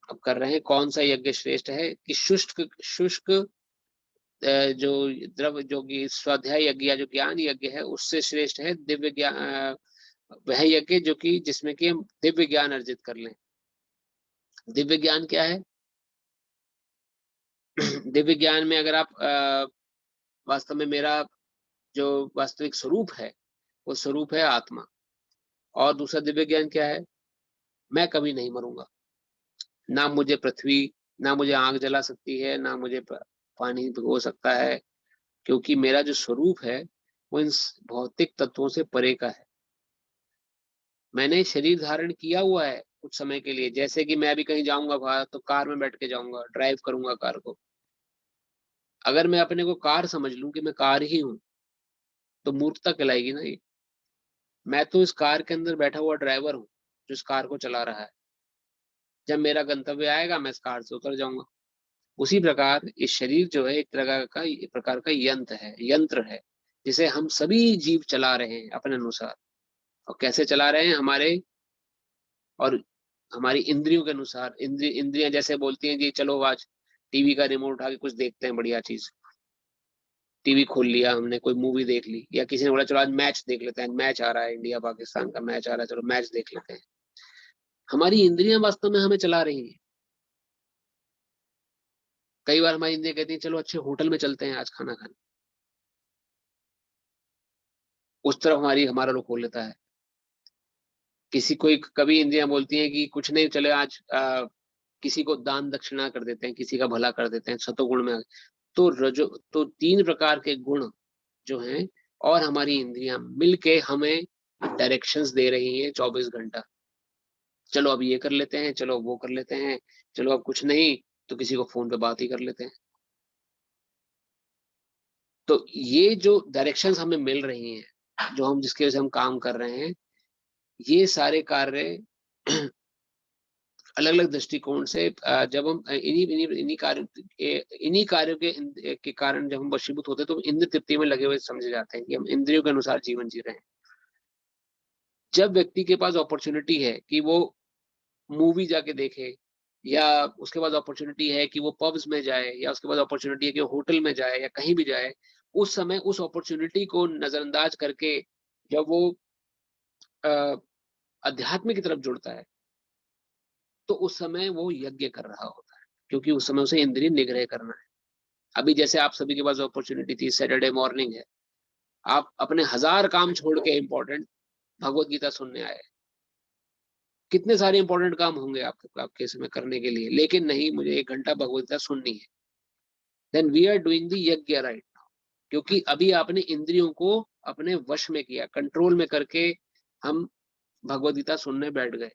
अब कर रहे हैं। कौन सा यज्ञ श्रेष्ठ है कि शुष्क जो द्रव्य जो कि स्वाध्याय यज्ञ या जो ज्ञान यज्ञ है उससे श्रेष्ठ है दिव्य ज्ञान, वह यज्ञ जो कि जिसमें कि हम दिव्य ज्ञान अर्जित कर लें। दिव्य ज्ञान क्या है? दिव्य ज्ञान में अगर आप वास्तव में मेरा जो वास्तविक स्वरूप है वो स्वरूप है आत्मा। और दूसरा दिव्य ज्ञान क्या है? मैं कभी नहीं मरूंगा, ना मुझे पृथ्वी, ना मुझे आग जला सकती है, ना मुझे पानी भिगो सकता है, क्योंकि मेरा जो स्वरूप है वो इन भौतिक तत्वों से परे का है। मैंने शरीर धारण किया हुआ है कुछ समय के लिए, जैसे कि मैं अभी कहीं जाऊंगा बाहर तो कार में बैठ के जाऊंगा, ड्राइव करूंगा कार को। अगर मैं अपने को कार समझ लूं कि मैं कार ही हूं तो मूर्खता कहलाएगी ना ये। मैं तो इस कार के अंदर बैठा हुआ ड्राइवर हूँ जो इस कार को चला रहा है। जब मेरा गंतव्य आएगा मैं इस कार से उतर जाऊंगा। उसी प्रकार इस शरीर जो है एक प्रकार का यंत्र है जिसे हम सभी जीव चला रहे हैं अपने अनुसार। और कैसे चला रहे हैं? और हमारी इंद्रियों के अनुसार। इंद्रियां जैसे बोलती हैं कि चलो आज टीवी का रिमोट उठा के कुछ देखते हैं, बढ़िया चीज। टीवी खोल लिया हमने, कोई मूवी देख ली, या किसी ने बोला चलो आज मैच देख लेते हैं, मैच आ रहा है, इंडिया पाकिस्तान का मैच आ रहा है, चलो मैच देख लेते हैं। हमारी इंद्रियां वास्तव में हमें चला रही हैं। कई बार हमारी इंद्रियां कहती हैं चलो अच्छे होटल में चलते हैं आज खाना खाने, उस तरफ हमारा रुख हो लेता है। किसी कोई कभी इंद्रियां बोलती हैं कि कुछ नहीं, चले आज किसी को दान दक्षिणा कर देते हैं, किसी का भला कर देते हैं, सतोगुण में। तो तीन प्रकार के गुण जो हैं और हमारी इंद्रियां मिलके हमें डायरेक्शंस दे रही हैं 24 घंटा। चलो अब ये कर लेते हैं, चलो वो कर लेते हैं, चलो अब कुछ नहीं तो किसी को फोन पे बात ही कर लेते हैं। तो ये जो डायरेक्शंस हमें मिल रही हैं, जो हम जिसकी वजह से हम काम कर रहे हैं, ये सारे कार्य अलग अलग दृष्टिकोण से जब हम इन्हीं कार्यों के कारण जब हम वशीभूत होते हैं तो इंद्र तृप्ति में लगे हुए समझे जाते हैं कि हम इंद्रियों के अनुसार जीवन जी रहे हैं। जब व्यक्ति के पास अपॉर्चुनिटी है कि वो मूवी जाके देखे, या उसके पास अपॉर्चुनिटी है कि वो पब्स में जाए, या उसके पास अपॉर्चुनिटी है कि वो होटल में जाए या कहीं भी जाए, उस समय उस अपॉर्चुनिटी को नजरअंदाज करके जब वो अध्यात्म की तरफ जुड़ता है तो उस समय वो यज्ञ कर रहा होता है, क्योंकि उस समय उसे इंद्रिय निग्रह करना है। अभी जैसे आप सभी के पास अपॉर्चुनिटी थी, सैटरडे मॉर्निंग है, आप अपने 1000 काम छोड़ के इंपॉर्टेंट भगवत गीता सुनने आए। कितने सारे इंपॉर्टेंट काम होंगे आपके समय करने के लिए, लेकिन नहीं, मुझे 1 घंटा भगवत गीता सुननी है। Then we are doing the yagya right now, क्योंकि अभी आपने इंद्रियों को अपने वश में किया, कंट्रोल में करके हम भगवत गीता सुनने बैठ गए।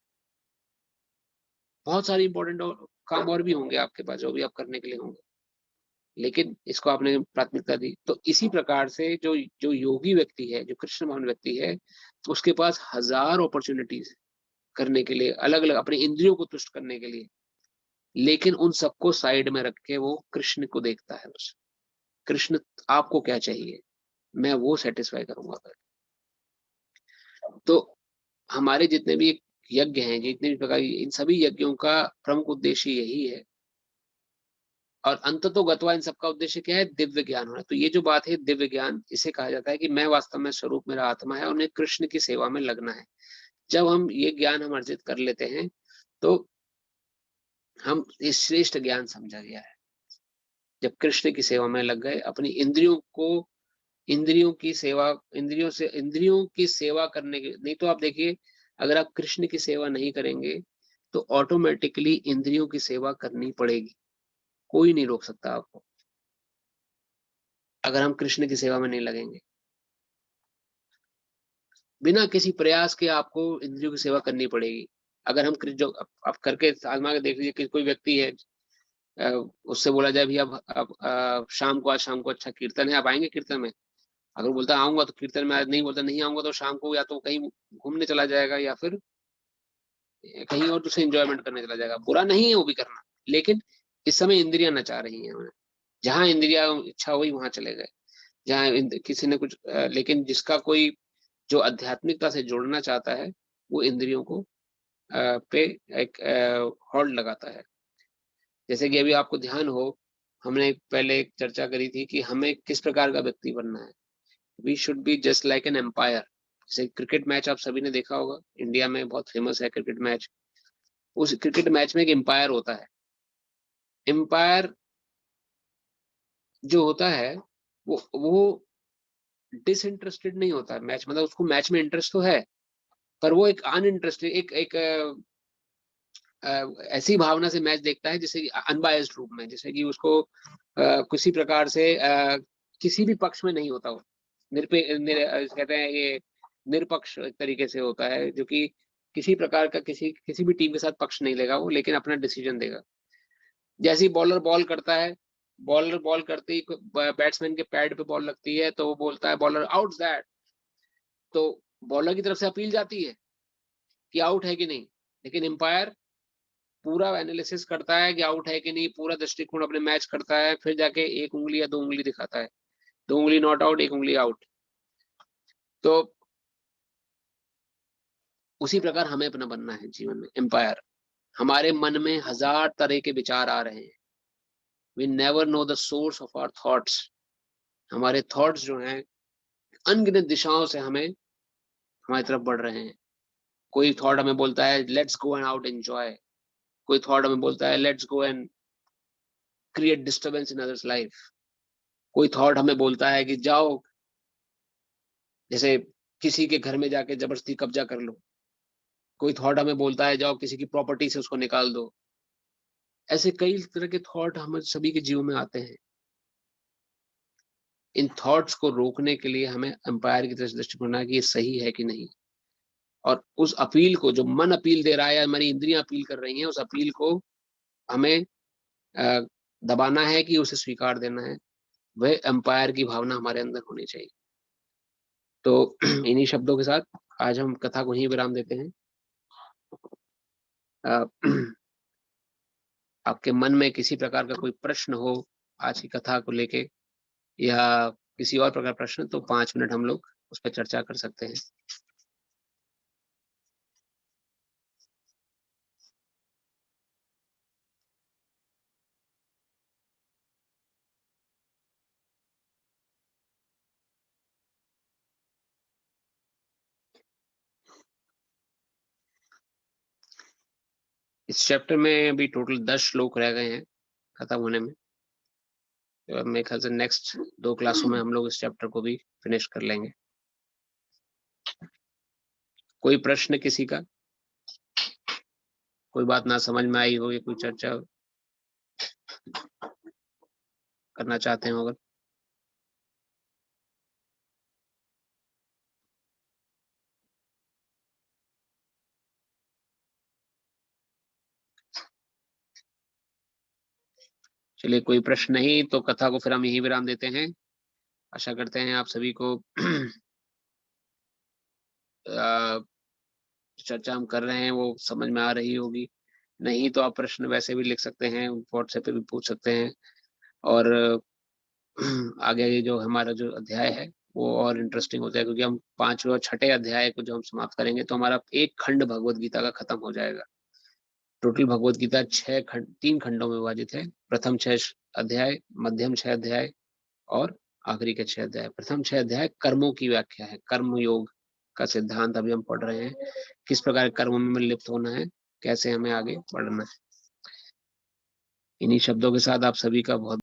बहुत सारे इंपॉर्टेंट काम और भी होंगे आपके पास जो भी आप करने के लिए होंगे, लेकिन इसको आपने प्राथमिकता दी। तो इसी प्रकार से जो जो योगी व्यक्ति है, जो कृष्णवान व्यक्ति है, उसके पास 1000 अपॉर्चुनिटीज करने के लिए, अलग अलग अपने इंद्रियों को तुष्ट करने के लिए, लेकिन उन सबको साइड में रख के वो कृष्ण को देखता है। बस कृष्ण आपको क्या चाहिए, मैं वो सेटिस्फाई करूंगा फिर। तो हमारे जितने भी यज्ञ हैं, जितने भी प्रकार इन सभी यज्ञों का प्रमुख उद्देश्य यही है, और अंततोगत्वा इन सबका उद्देश्य क्या है, दिव्य ज्ञान होना। तो ये जो बात है दिव्य ज्ञान, इसे कहा जाता है कि मैं वास्तव में स्वरूप मेरा आत्मा है और उन्हें कृष्ण की सेवा में लगना है। जब हम ये ज्ञान हम अर्जित कर लेते हैं तो हम इस श्रेष्ठ ज्ञान समझा गया है। जब कृष्ण की सेवा में लग गए, अपनी इंद्रियों की सेवा, इंद्रियों की सेवा करने के, नहीं तो आप देखिए, अगर आप कृष्ण की सेवा नहीं करेंगे तो ऑटोमेटिकली इंद्रियों की सेवा करनी पड़ेगी। कोई नहीं रोक सकता आपको, अगर हम कृष्ण की सेवा में नहीं लगेंगे। बिना किसी प्रयास के आपको इंद्रियों की सेवा करनी पड़ेगी। अगर हम जो आप करके आजमा के देख लीजिए कि कोई व्यक्ति है, उससे बोला जाए भी अब शाम को, आज शाम को अच्छा कीर्तन है, आप आएंगे कीर्तन में? अगर बोलता आऊंगा तो कीर्तन में, आज नहीं बोलता नहीं आऊंगा, तो शाम को या तो कहीं घूमने चला जाएगा या फिर कहीं और दूसरे एंजॉयमेंट करने चला जाएगा। बुरा नहीं है वो भी करना, लेकिन इस समय इंद्रियां नचा रही हैं उन्हें। जहां इंद्रिया इच्छा हुई वहां चले गए, जहां किसी ने कुछ लेकिन जिसका कोई जो आध्यात्मिकता से जुड़ना चाहता है, वो इंद्रियों को पे एक होल्ड लगाता है। जैसे कि अभी आपको ध्यान हो, हमने पहले एक चर्चा करी थी कि हमें किस प्रकार का व्यक्ति बनना है। We should be just like an umpire. जैसे क्रिकेट मैच आप सभी ने देखा होगा, इंडिया में बहुत फेमस है क्रिकेट मैच। उस क्रिकेट मैच में एक एम्पायर होता है। एम्पायर जो होता है वो डिसइंटरेस्टेड नहीं होता है मैच, मतलब उसको मैच में इंटरेस्ट तो है, पर वो एक अनइंटरेस्टेड, एक ऐसी भावना से मैच देखता है जैसे कि अनबायस्ड रूप में, जैसे कि उसको किसी प्रकार से किसी भी पक्ष में नहीं होता। वो कहते हैं ये निरपक्ष एक तरीके से होता है, जो कि किसी प्रकार का किसी भी टीम के साथ पक्ष नहीं लेगा वो, लेकिन अपना डिसीजन देगा। जैसे ही बॉलर बॉल करता है, बॉलर बॉल करते ही बैट्समैन के पैड पे बॉल लगती है तो वो बोलता है बॉलर आउट दैट, तो बॉलर की तरफ से अपील जाती है कि आउट है कि नहीं, लेकिन एम्पायर पूरा एनालिसिस करता है कि आउट है कि नहीं, पूरा दृष्टिकोण अपने मैच करता है, फिर जाके 1 उंगली या 2 उंगली दिखाता है। 2 उंगली नॉट आउट, 1 उंगली आउट। तो उसी प्रकार हमें अपना बनना है जीवन में एम्पायर। हमारे मन में 1000 तरह के विचार आ रहे हैं। We never know the source of our thoughts. हमारे थॉट्स जो हैं अनगिनत दिशाओं से हमें हमारी तरफ बढ़ रहे हैं। कोई थॉट हमें बोलता है let's go and out enjoy, कोई थॉट हमें बोलता है let's go and create disturbance in others life, कोई थॉट हमें बोलता है कि जाओ, जैसे किसी के घर में जाके जबरदस्ती कब्जा कर लो। कोई थॉट हमें बोलता है जाओ किसी की प्रॉपर्टी से उसको निकाल दो। ऐसे कई तरह के थॉट हम सभी के जीवन में आते हैं। इन थॉट्स को रोकने के लिए हमें एम्पायर की तरह से दृष्टिकोण है कि ये सही है कि नहीं। और उस अपील को, जो मन अपील दे रहा है या हमारी इंद्रियां अपील कर रही हैं, उस अपील को हमें दबाना है कि उसे स्वीकार देना है। वह एम्पायर की भावना हमारे अंदर होनी चाहिए। तो इन्हीं शब्दों के साथ आज हम कथा को यहीं विराम देते हैं। आपके मन में किसी प्रकार का कोई प्रश्न हो आज की कथा को लेके या किसी और प्रकार प्रश्न, तो 5 मिनट हम लोग उस पर चर्चा कर सकते हैं। इस चैप्टर में अभी टोटल 10 श्लोक रह गए हैं खत्म होने में। तो मेरे ख्याल से नेक्स्ट 2 क्लासों में हम लोग इस चैप्टर को भी फिनिश कर लेंगे। कोई प्रश्न किसी का, कोई बात ना समझ में आई हो या कोई चर्चा करना चाहते हो अगर? चलिए, कोई प्रश्न नहीं तो कथा को फिर हम यही विराम देते हैं। आशा करते हैं आप सभी को चर्चा हम कर रहे हैं वो समझ में आ रही होगी। नहीं तो आप प्रश्न वैसे भी लिख सकते हैं, व्हाट्सएप पे भी पूछ सकते हैं। और आगे जो हमारा जो अध्याय है वो और इंटरेस्टिंग हो जाएगा, क्योंकि हम 5वें और 6ठे अध्याय को जो हम समाप्त करेंगे तो हमारा एक खंड भगवत गीता का खत्म हो जाएगा। टोटल भगवत गीता 3 खंडों में विभाजित है। प्रथम 6 अध्याय, मध्यम 6 अध्याय और आखिरी के 6 अध्याय। प्रथम 6 अध्याय कर्मों की व्याख्या है, कर्म योग का सिद्धांत अभी हम पढ़ रहे हैं, किस प्रकार कर्म में लिप्त होना है, कैसे हमें आगे बढ़ना है। इन्हीं शब्दों के साथ आप सभी का बहुत